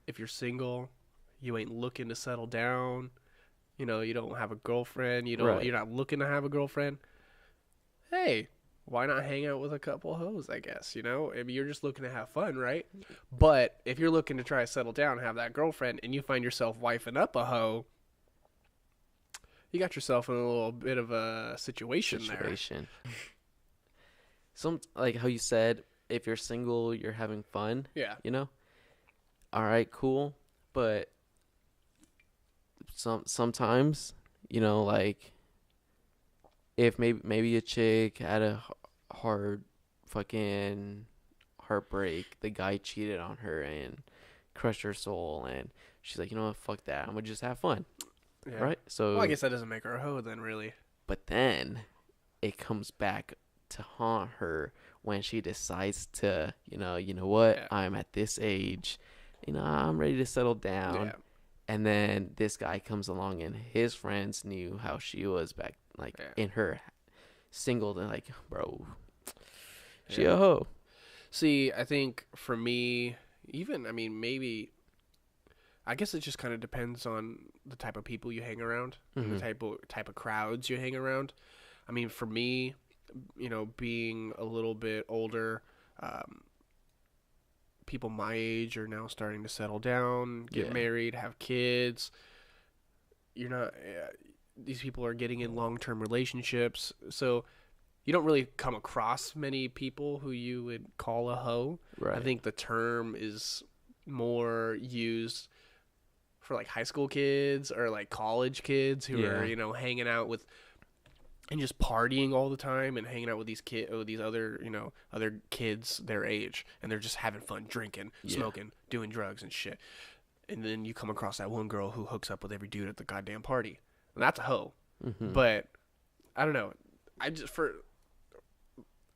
if you're single, you ain't looking to settle down. You know, you don't have a girlfriend. You're not looking to have a girlfriend. Hey, why not hang out with a couple hoes? I guess, you know. I mean, you're just looking to have fun, right? But if you're looking to try to settle down, have that girlfriend, and you find yourself wifing up a hoe, you got yourself in a little bit of a situation. Some, like how you said, if you're single, you're having fun. Yeah. You know? All right, cool. But sometimes, you know, like if maybe a chick had a hard fucking heartbreak, the guy cheated on her and crushed her soul, and she's like, you know what, fuck that, I'm gonna just have fun. Yeah. Right? So well, I guess that doesn't make her a hoe then, really. But then it comes back to haunt her when she decides to, you know what, I'm at this age, you know, I'm ready to settle down. Yeah. And then this guy comes along and his friends knew how she was back, like in her single, and like, bro, she a hoe. See, I think for me, maybe, I guess it just kind of depends on the type of people you hang around, and the type of crowds you hang around. I mean, for me, you know, being a little bit older, people my age are now starting to settle down, get married, have kids. You're not. These people are getting in long-term relationships, so you don't really come across many people who you would call a hoe. Right. I think the term is more used for like high school kids or like college kids who are, you know, hanging out with and just partying all the time and hanging out with these other, you know, other kids their age, and they're just having fun, drinking, smoking, doing drugs and shit. And then you come across that one girl who hooks up with every dude at the goddamn party. And that's a hoe. Mm-hmm. But I don't know. I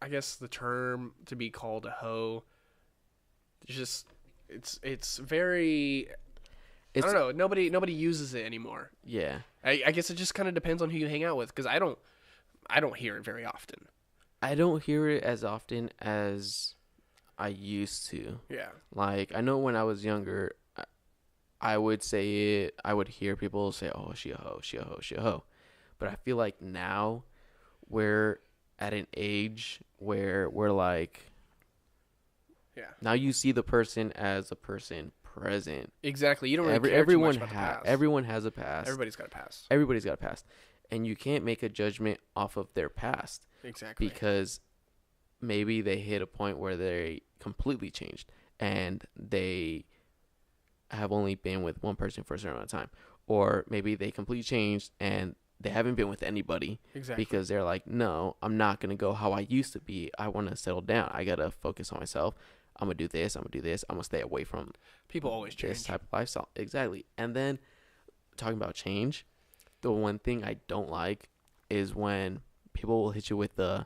guess the term to be called a hoe, just it's very. I don't know. Nobody uses it anymore. Yeah. I guess it just kind of depends on who you hang out with, because I don't hear it very often. I don't hear it as often as I used to. Yeah. Like, I know when I was younger, I would say it. I would hear people say, "Oh, she a hoe, she a hoe, she a hoe," but I feel like now we're at an age where we're like, now you see the person as a person present. Exactly. You don't really care too much about the past. Everyone has a past. Everybody's got a past. Everybody's got a past, and you can't make a judgment off of their past. Exactly. Because maybe they hit a point where they completely changed, and they have only been with one person for a certain amount of time, or maybe they completely changed and they haven't been with anybody. Exactly. Because they're like, no, I'm not going to go how I used to be. I want to settle down. I got to focus on myself. I'm going to do this. I'm going to do this. I'm going to stay away from People always change. this type of lifestyle. Exactly. And then talking about change, the one thing I don't like is when people will hit you with the,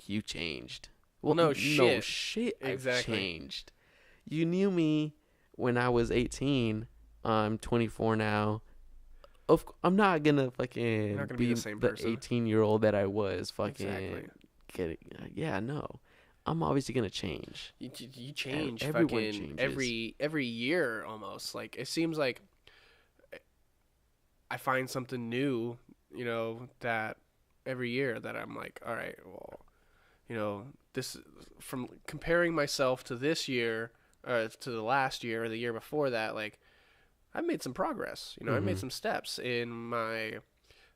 you changed. Well, no shit. No shit. Exactly. I've changed. You knew me when I was 18. I'm 24 now. I'm not gonna fucking be the same person. 18-year-old that I was. Fucking Exactly. Yeah, no. I'm obviously gonna change. You change. Everyone fucking changes. every year almost. Like it seems like I find something new. That every year that I'm like, all right, well, this from comparing myself to this year, to the last year or the year before that, like. I've made some progress, I made some steps in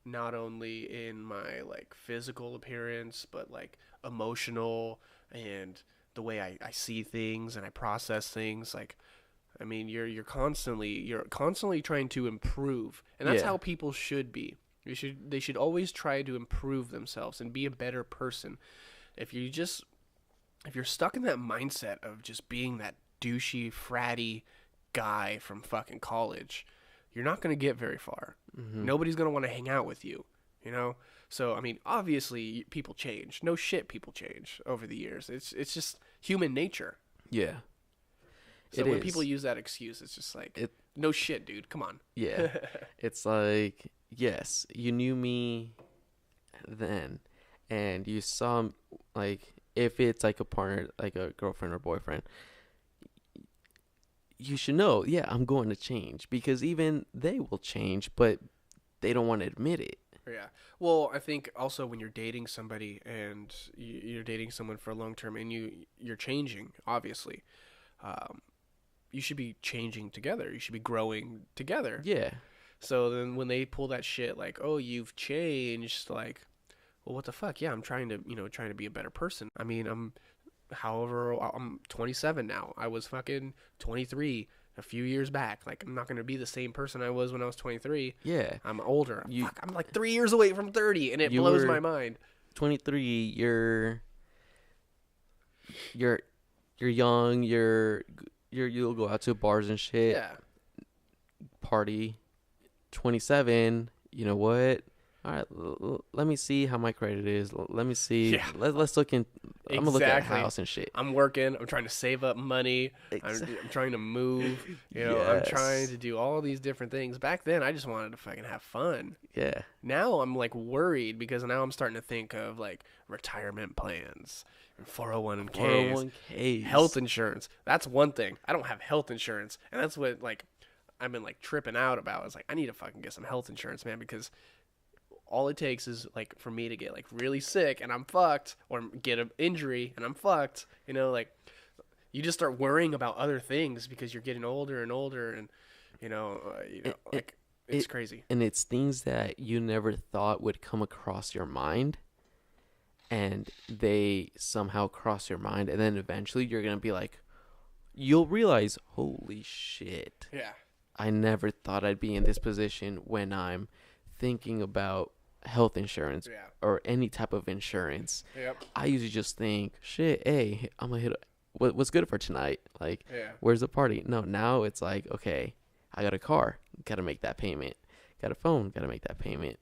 not only in my like physical appearance, but like emotional and the way I see things and I process things. Like, I mean, you're constantly trying to improve, and that's how people should be. They should always try to improve themselves and be a better person. If you're stuck in that mindset of just being that douchey, fratty guy from fucking college, you're not going to get very far. Nobody's going to want to hang out with you, So, I mean, obviously people change. No shit, people change over the years. It's just human nature. Yeah. So when people use that excuse, it's just like, no shit, dude. Come on. Yeah. It's like, yes, you knew me then, and you saw, like, if it's like a partner, like a girlfriend or boyfriend, you should know, I'm going to change, because even they will change, but they don't want to admit it. Yeah. Well, I think also when you're dating somebody and you're dating someone for a long term and you're changing, obviously, you should be changing together. You should be growing together. Yeah. So then when they pull that shit like, oh, you've changed, like, well, what the fuck? Yeah, I'm trying to be a better person. I mean, I'm 27 now. I was fucking 23 a few years back. Like, I'm not going to be the same person I was when I was 23. Yeah. I'm older. I'm like 3 years away from 30, and it blows my mind. 23, you're young, you'll go out to bars and shit. Yeah. Party. 27, you know what? All right, let me see how my credit is. Let me see. Yeah. Let's look in. I'm gonna look at a house and shit. I'm working. I'm trying to save up money. I'm trying to move. I'm trying to do all these different things. Back then, I just wanted to fucking have fun. Yeah. Now I'm like worried because now I'm starting to think of like retirement plans and 401ks, health insurance. That's one thing. I don't have health insurance, and that's what like I've been like tripping out about. It's like I need to fucking get some health insurance, man, because all it takes is like for me to get like really sick and I'm fucked, or get an injury and I'm fucked. Like you just start worrying about other things because you're getting older and older, and it's crazy. And it's things that you never thought would come across your mind, and they somehow cross your mind, and then eventually you're gonna be like, you'll realize, holy shit. Yeah. I never thought I'd be in this position when I'm thinking about health insurance or any type of insurance. Yep. I usually just think, shit, hey, I'm gonna hit what's good for tonight? Like, where's the party? No, now it's like, okay, I got a car, gotta make that payment. Got a phone, gotta make that payment.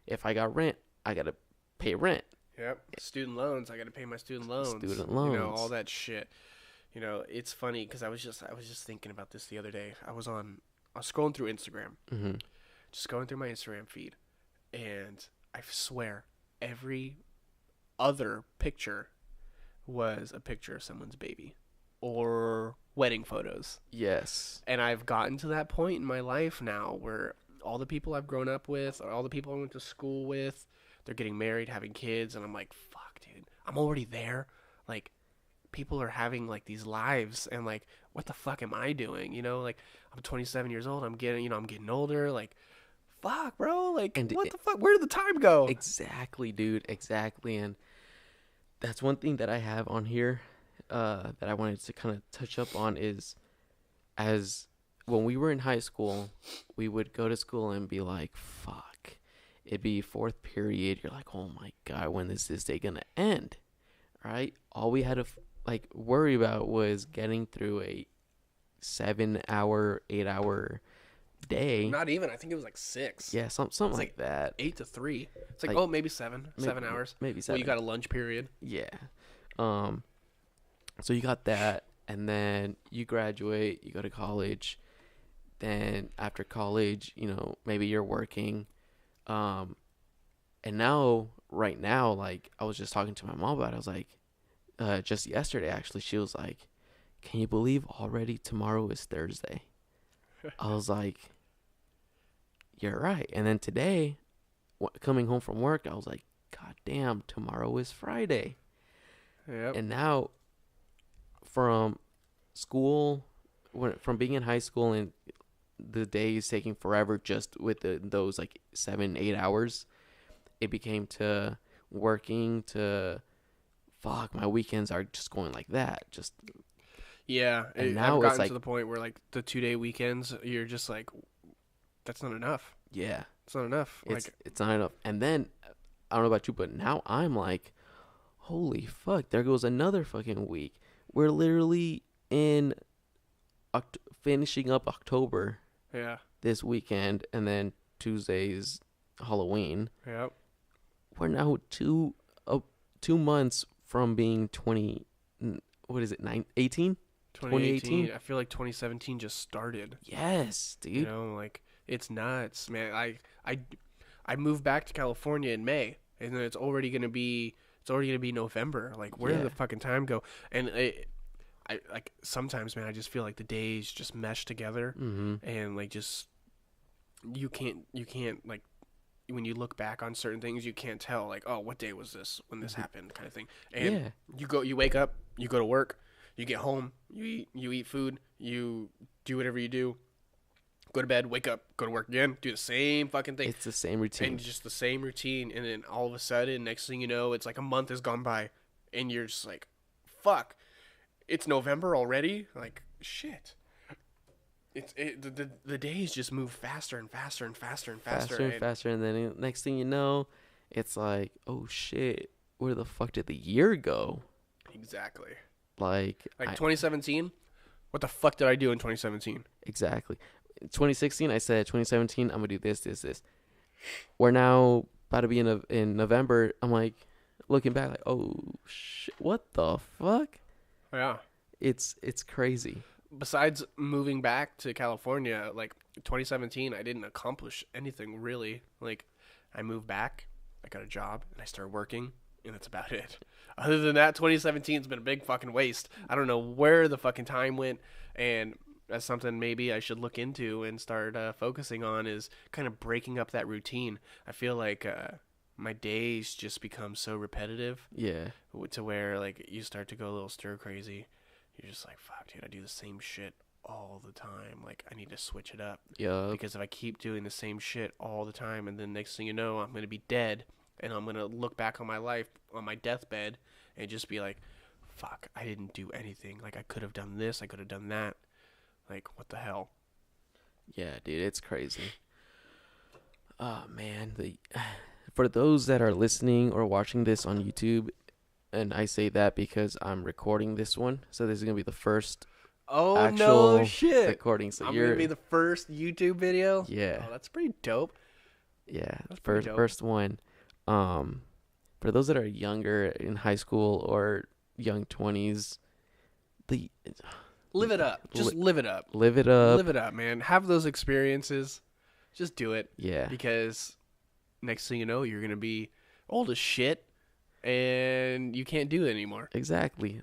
If I got rent, I gotta pay rent. Yep. Student loans, I gotta pay my student loans. Student loans. All that shit. It's funny because I was just thinking about this the other day. I was scrolling through Instagram, just going through my Instagram feed, and I swear every other picture was a picture of someone's baby or wedding photos. Yes. And I've gotten to that point in my life now where all the people I've grown up with, all the people I went to school with, they're getting married, having kids, and I'm like, fuck, dude, I'm already there. Like, people are having like these lives, and like, what the fuck am I doing? Like, I'm 27 years old. I'm getting older. Like, fuck, bro. Like, what the fuck? Where did the time go? Exactly, dude. Exactly. And that's one thing that I have on here that I wanted to kind of touch up on is, as when we were in high school, we would go to school and be like, fuck, it'd be fourth period. You're like, oh my God, when is this day gonna end? Right? All we had to worry about was getting through a 7-hour, 8-hour day. Not even. I think it was like 6. Yeah, something like that. 8 to 3. It's like maybe 7 hours. Maybe 7. Well, you got a lunch period. Yeah. So you got that, and then you graduate, you go to college. Then after college, maybe you're working. And now, right now, like, I was just talking to my mom about it. I was like, just yesterday, actually, she was like, can you believe already tomorrow is Thursday? I was like, you're right. And then today, coming home from work, I was like, God damn, tomorrow is Friday. Yep. And now, from school, from being in high school and the days taking forever just with those like 7-8 hours, it became to working to my weekends are just going like that. Just yeah. And now I've it's gotten like to the point where like the 2-day weekends, you're just like, that's not enough. Yeah, it's not enough. It's not enough. And then I don't know about you, but now I'm like, holy fuck, there goes another fucking week. We're literally in finishing up October. Yeah. This weekend, and then Tuesday's Halloween. Yep. We're now 2 months from being 20. What is it? 18? 2018. I feel like 2017 just started. Yes, dude. Like, it's nuts, man. I moved back to California in May, and then it's already gonna be November. Like, where did the fucking time go? And I like sometimes, man, I just feel like the days just mesh together, and like just you can't like when you look back on certain things, you can't tell like, oh, what day was this when this happened, kind of thing. And you wake up, you go to work, you get home, you eat food, you do whatever you do, go to bed, wake up, go to work again, do the same fucking thing. It's the same routine, and just the same routine, and then all of a sudden, next thing you know, it's like a month has gone by, and you're just like, fuck. It's November already? Like, shit. The days just move faster and faster and faster and faster. Faster, and then next thing you know, it's like, oh shit, where the fuck did the year go? Exactly. Like 2017? What the fuck did I do in 2017? Exactly. 2016, I said 2017, I'm gonna do this. We're now about to be in November. I'm like, looking back, like, oh shit, what the fuck? Yeah. It's crazy. Besides moving back to California, like 2017, I didn't accomplish anything really. Like, I moved back, I got a job, and I started working, and that's about it. Other than that, 2017's been a big fucking waste. I don't know where the fucking time went, and that's something maybe I should look into and start focusing on, is kind of breaking up that routine. I feel like my days just become so repetitive. Yeah. To where, like, you start to go a little stir crazy. You're just like, fuck, dude, I do the same shit all the time. Like, I need to switch it up. Yeah. Because if I keep doing the same shit all the time, and then next thing you know, I'm going to be dead, and I'm going to look back on my life on my deathbed and just be like, fuck, I didn't do anything. Like, I could have done this, I could have done that. Like, what the hell? Yeah, dude, it's crazy. Oh, man. For those that are listening or watching this on YouTube, and I say that because I'm recording this one, so this is going to be the first actual recording. So I'm going to be the first YouTube video? Yeah. Oh, that's pretty dope. Yeah, first one. For those that are younger in high school or young 20s, live it up. Just live it up. Live it up. Live it up, man. Have those experiences. Just do it. Yeah. Because next thing you know, you're going to be old as shit and you can't do it anymore. Exactly.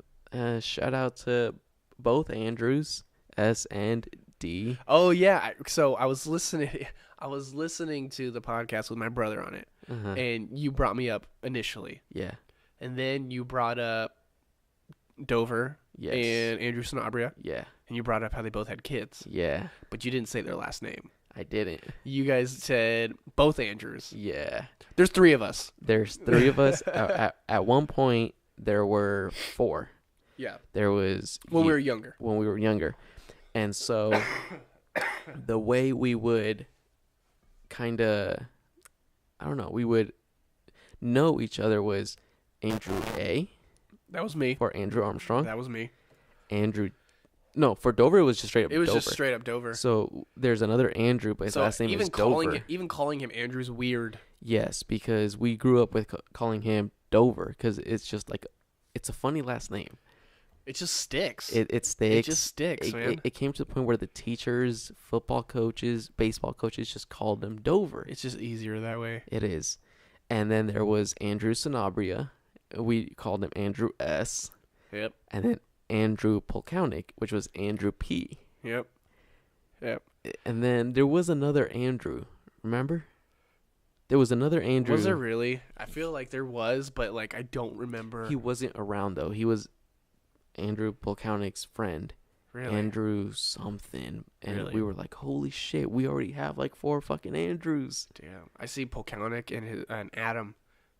Shout out to both Andrews, S and D. Oh yeah. So I was listening to the podcast with my brother on it, and you brought me up initially. Yeah. And then you brought up Dover and Andrew Sanabria. Yeah. And you brought up how they both had kids. Yeah. But you didn't say their last name. I didn't. You guys said both Andrews. Yeah. There's 3 of us. There's 3 of us. At one point, there were 4. Yeah. There was... When we were younger. When we were younger. And so, the way we would kind of... I don't know, we would know each other was Andrew A. That was me. Or Andrew Armstrong. That was me. No, for Dover it was just straight up. It was Dover. just straight up Dover. So there's another Andrew, but his last name is Dover. Even calling him Andrew's weird. Yes, because we grew up with calling him Dover because it's just like, it's a funny last name. It just sticks. It sticks. It just sticks, man. It came to the point where the teachers, football coaches, baseball coaches just called him Dover. It's just easier that way. It is. And then there was Andrew Sanabria. We called him Andrew S. Yep. And then Andrew Polkownik, which was Andrew P. Yep. And then there was another Andrew. Remember? There was another Andrew. Was there really? I feel like there was, but like I don't remember. He wasn't around though. He was Andrew Polkownik's friend. Really? Andrew something. And Really? we were like, holy shit, we already have like 4 fucking Andrews. Damn. I see Polkownik and Adam.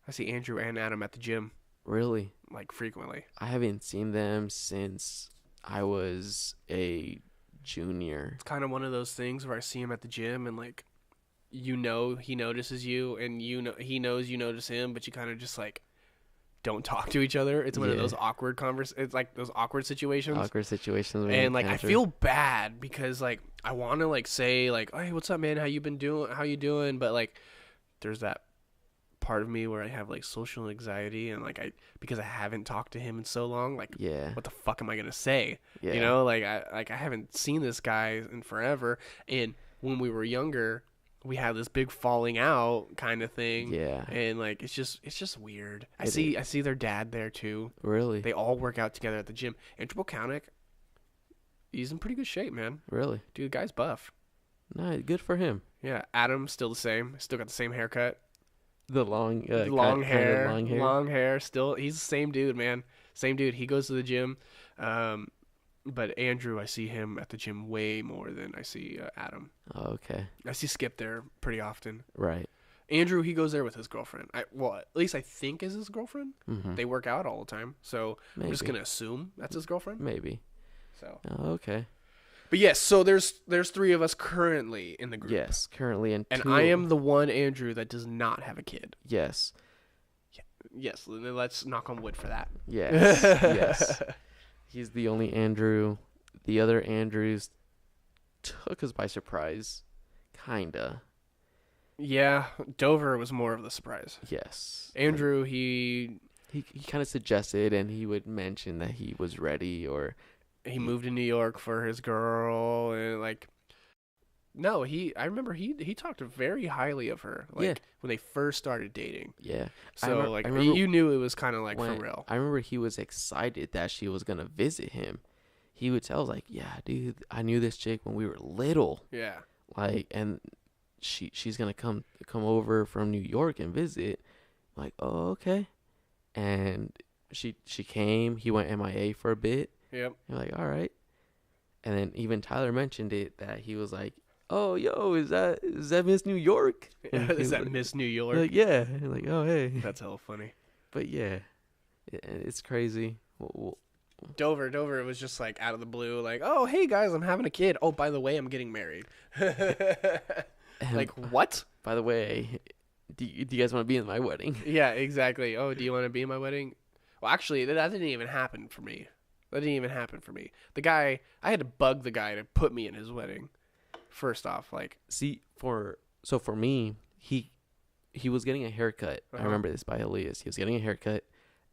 I see Andrew and Adam at the gym. Really? Like frequently. I haven't seen them since I was a junior. It's kind of one of those things where I see him at the gym and like, he notices you and he knows you notice him, but you kind of just like don't talk to each other. It's one of those awkward it's like those awkward situations. And like I feel bad because like I want to like say like, hey, what's up, man? How you doing? But like there's that part of me where I have like social anxiety and like because I haven't talked to him in so long, like what the fuck am I gonna say? You know, like I haven't seen this guy in forever, and when we were younger we had this big falling out kind of thing, and like it's just weird. I see their dad there too. Really? They all work out together at the gym. Andrew Polkownik, he's in pretty good shape, man. Really? Dude, the guy's buff. No, good for him. Yeah. Adam's still the same, still got the same haircut. The long hair. Still, he's the same dude, man. Same dude. He goes to the gym. But Andrew, I see him at the gym way more than I see Adam. Oh, okay. I see Skip there pretty often. Right. Andrew, he goes there with his girlfriend. At least I think is his girlfriend. Mm-hmm. They work out all the time. So I'm just going to assume that's his girlfriend. Maybe. So. Oh, okay. But yes, so there's 3 of us currently in the group. Yes, currently. And I am the one Andrew that does not have a kid. Yes. Yes, let's knock on wood for that. Yes. Yes. He's the only Andrew. The other Andrews took us by surprise. Kinda. Yeah, Dover was more of the surprise. Yes. Andrew, he kind of suggested, and he would mention that he was ready, or he moved to New York for his girl, and like, no, I remember he talked very highly of her, like when they first started dating. Yeah. So you knew it was kind of like for real. I remember he was excited that she was gonna visit him. He would tell us like, yeah, dude, I knew this chick when we were little. Yeah. Like, and she's gonna come over from New York and visit. I'm like, oh, okay. And she came. He went MIA for a bit. Yep. I'm like, all right. And then even Tyler mentioned it, that he was like, oh, yo, is that Miss New York? Is that Miss New York? Like, yeah. And like, oh, hey. That's hella funny. But yeah, it's crazy. Dover, it was just like out of the blue, like, oh, hey guys, I'm having a kid. Oh, by the way, I'm getting married. Like, what? By the way, do you guys want to be in my wedding? Yeah, exactly. Oh, do you want to be in my wedding? Well, actually, that didn't even happen for me. The guy, I had to bug the guy to put me in his wedding. First off, like, see, for me, he was getting a haircut. I remember this by Elias. He was getting a haircut,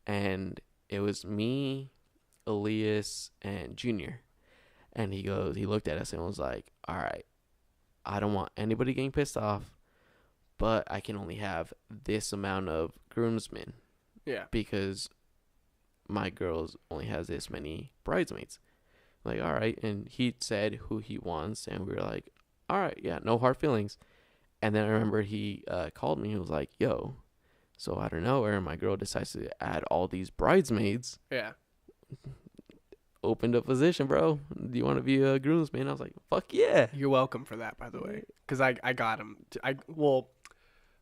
and it was me, Elias, and Junior. And he looked at us and was like, all right, I don't want anybody getting pissed off, but I can only have this amount of groomsmen. Yeah. Because my girls only has this many bridesmaids. Like, all right. And he said who he wants, and we were like, all right, yeah, no hard feelings. And then I remember he called me. He was like, yo, so out of nowhere, my girl decides to add all these bridesmaids. Yeah. Opened a position, bro. Do you want to be a groomsman? I was like, fuck yeah. You're welcome for that, by the way. Because I got him.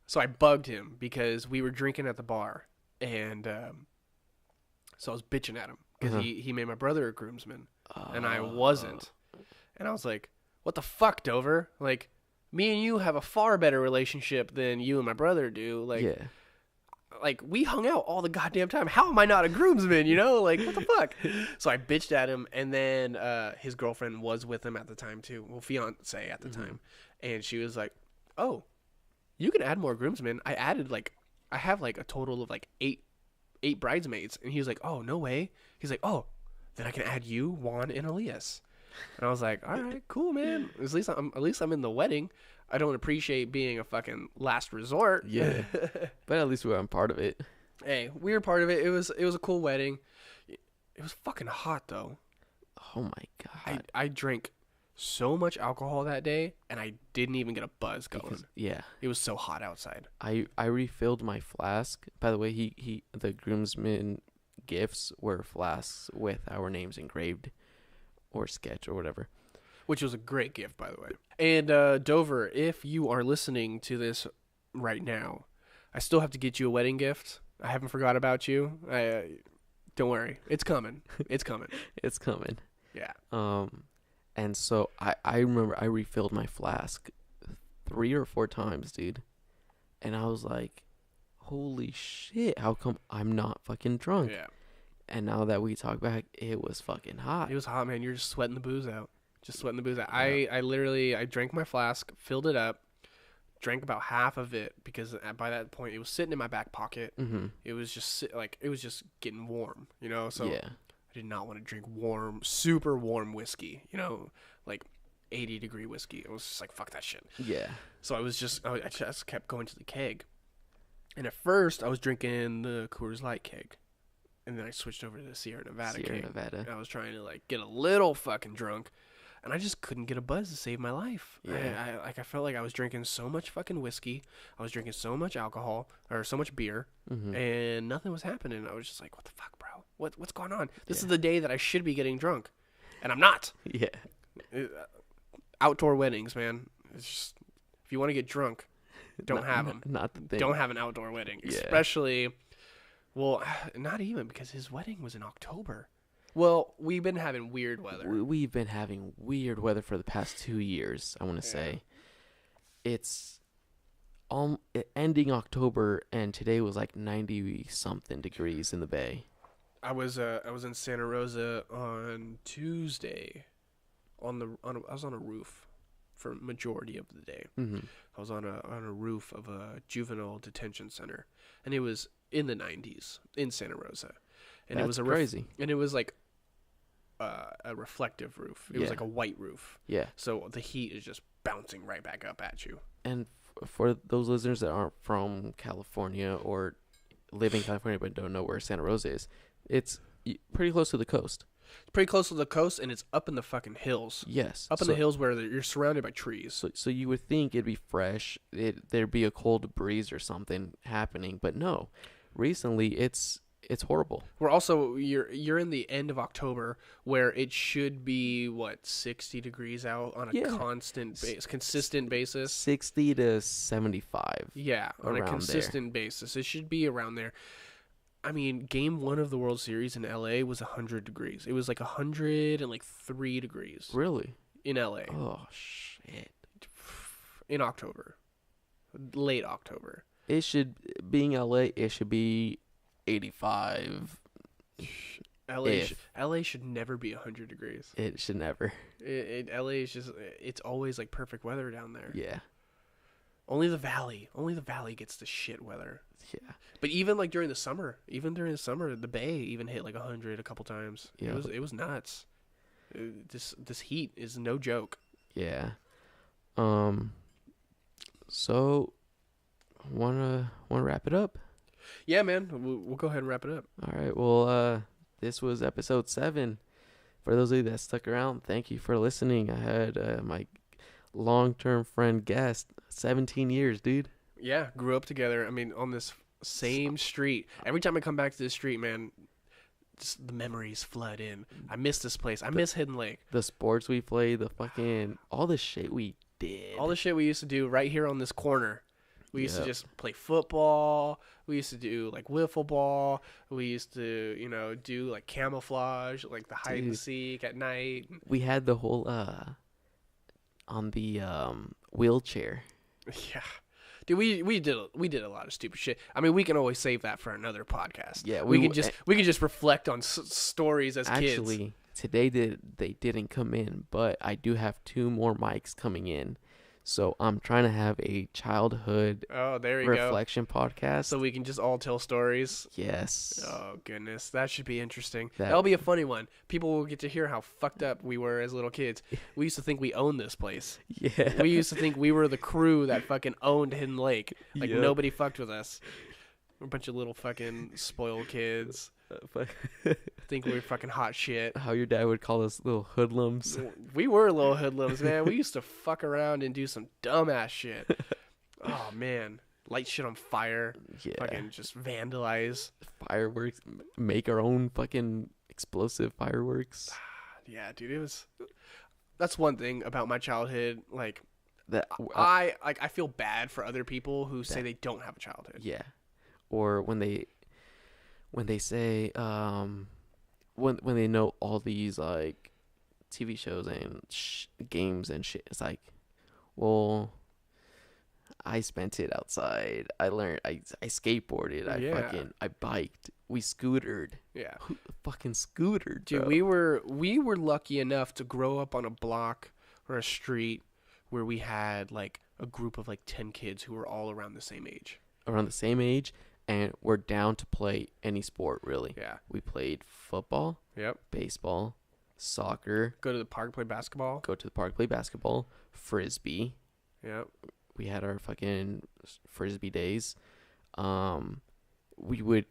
So I bugged him because we were drinking at the bar. And so I was bitching at him because he made my brother a groomsman. And I wasn't. And I was like, what the fuck, Dover? Like, Me and you have a far better relationship than you and my brother do. Like, yeah. like we hung out all the goddamn time. How am I not a groomsman? You know, like what the fuck? So I bitched at him, and then his girlfriend was with him at the time too. Well, fiance at the time, and she was like, "Oh, you can add more groomsmen." I have like a total of like eight bridesmaids, and he was like, "Oh, no way." He's like, "Oh, then I can add you, Juan, and Elias." And I was like, "All right, cool, man. At least I'm in the wedding. I don't appreciate being a fucking last resort." Yeah. But at least I'm part of it. Hey, we were part of it. It was a cool wedding. It was fucking hot though. Oh my god. I drank so much alcohol that day, and I didn't even get a buzz going. Yeah. It was so hot outside. I refilled my flask. By the way, the groomsmen gifts were flasks with our names engraved or sketch or whatever. Which was a great gift, by the way. And Dover, if you are listening to this right now, I still have to get you a wedding gift. I haven't forgot about you. Don't worry, it's coming. It's coming. It's coming. Yeah. And so I remember I refilled my flask 3 or 4 times, dude. And I was like, holy shit, how come I'm not fucking drunk? Yeah. And now that we talk back, it was fucking hot. It was hot, man. You're just sweating the booze out. Yeah. I drank my flask, filled it up, drank about half of it because by that point it was sitting in my back pocket. Mm-hmm. It was just it was just getting warm, you know. So yeah. I did not want to drink warm, super warm whiskey, you know, like 80-degree whiskey. It was just like fuck that shit. Yeah. So I just kept going to the keg, and at first I was drinking the Coors Light keg, and then I switched over to the Sierra Nevada keg. Nevada. And I was trying to like get a little fucking drunk. And I just couldn't get a buzz to save my life. Yeah. I felt like I was drinking so much fucking whiskey. I was drinking so much alcohol or so much beer, and nothing was happening. I was just like, what the fuck, bro? What's going on? This is the day that I should be getting drunk, and I'm not. Yeah. Outdoor weddings, man. It's just, if you want to get drunk, don't have them. Not the thing. Don't have an outdoor wedding, Yeah. Especially, well, not even because his wedding was in October. Well, we've been having weird weather. We've been having weird weather for the past 2 years, I want to say. It's ending October, and today was like 90-something degrees in the Bay. I was in Santa Rosa on Tuesday. I was on a roof for majority of the day. Mm-hmm. I was on a roof of a juvenile detention center, and it was in the 90s in Santa Rosa. And That's crazy. And it was like a reflective roof. It was like a white roof. Yeah. So the heat is just bouncing right back up at you. And for those listeners that aren't from California or live in California but don't know where Santa Rosa is, it's pretty close to the coast. It's pretty close to the coast, and it's up in the fucking hills. Yes. Up in the hills where you're surrounded by trees. So you would think it'd be fresh. There'd be a cold breeze or something happening, but no. Recently, it's horrible. We're also you're in the end of October where it should be 60 degrees out on a consistent basis. 60 to 75. Yeah, on a consistent basis. It should be around there. I mean, game 1 of the World Series in LA was 100 degrees. It was like 103 degrees. Really? In LA. Oh shit. In October. Late October. It should, being LA, it should be 85. LA should never be 100 degrees. It should never. LA is just, it's always like perfect weather down there. Yeah. Only the valley gets the shit weather. Yeah. But even like during the summer, the Bay even hit like 100 a couple times. Yeah. It was nuts. This heat is no joke. Yeah. So wanna wrap it up? Yeah, man. We'll go ahead and wrap it up. All right. Well, this was episode 7. For those of you that stuck around, thank you for listening. I had my long-term friend guest, 17 years, dude. Yeah, grew up together. I mean, on this same street. Every time I come back to this street, man, just the memories flood in. I miss this place. I miss Hidden Lake. The sports we played, all the shit we did. All the shit we used to do right here on this corner. We used to just play football. We used to do like wiffle ball. We used to, do like camouflage, like the hide and seek at night. We had the whole on the wheelchair. Yeah. Dude, we did a lot of stupid shit. I mean, we can always save that for another podcast. Yeah, we can just reflect on stories as kids. Actually, today they didn't come in, but I do have 2 more mics coming in. So I'm trying to have a childhood reflection podcast. So we can just all tell stories. Yes. Oh, goodness. That should be interesting. That- That'll be a funny one. People will get to hear how fucked up we were as little kids. We used to think we owned this place. Yeah. We used to think we were the crew that fucking owned Hidden Lake. Like, Yep. nobody fucked with us. We're a bunch of little fucking spoiled kids. Think we were fucking hot shit. How your dad would call us little hoodlums. We were little hoodlums, man. We used to fuck around and do some dumbass shit. Oh, man. Light shit on fire. Yeah. Fucking just vandalize. Fireworks. Make our own fucking explosive fireworks. Yeah, dude. That's one thing about my childhood. Like, That I feel bad for other people who say they don't have a childhood. Yeah. Or when they say when they know all these like TV shows and games and shit, it's like, well, I spent it outside. I learned. I skateboarded. I biked. We scootered. Yeah. Who fucking scootered, Dude, bro? we were lucky enough to grow up on a block or a street where we had like a group of like 10 kids who were all around the same age. Around the same age, and we're down to play any sport, really. Yeah. We played football, Yep. baseball, soccer, Go to the park, play basketball. go to the park, play basketball, frisbee. Yep. We had our fucking frisbee days. We would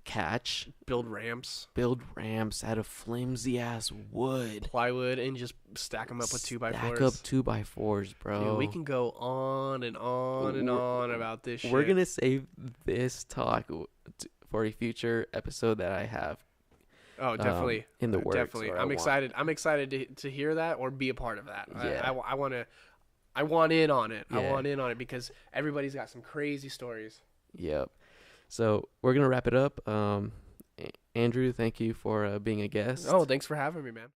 catch, Build ramps, build ramps out of flimsy ass wood. plywood, and just stack them up with 2x4s. Stack up 2x4s, bro. Dude, we can go on and on and on about this shit. We're gonna save this talk for a future episode that I have. Oh, definitely. In the works. Definitely. or I'm excited. I'm excited to hear that or be a part of that. Yeah. I want in on it. I Yeah. want in on it because everybody's got some crazy stories. Yep. So we're gonna wrap it up. Andrew, thank you for being a guest. Oh, thanks for having me, man.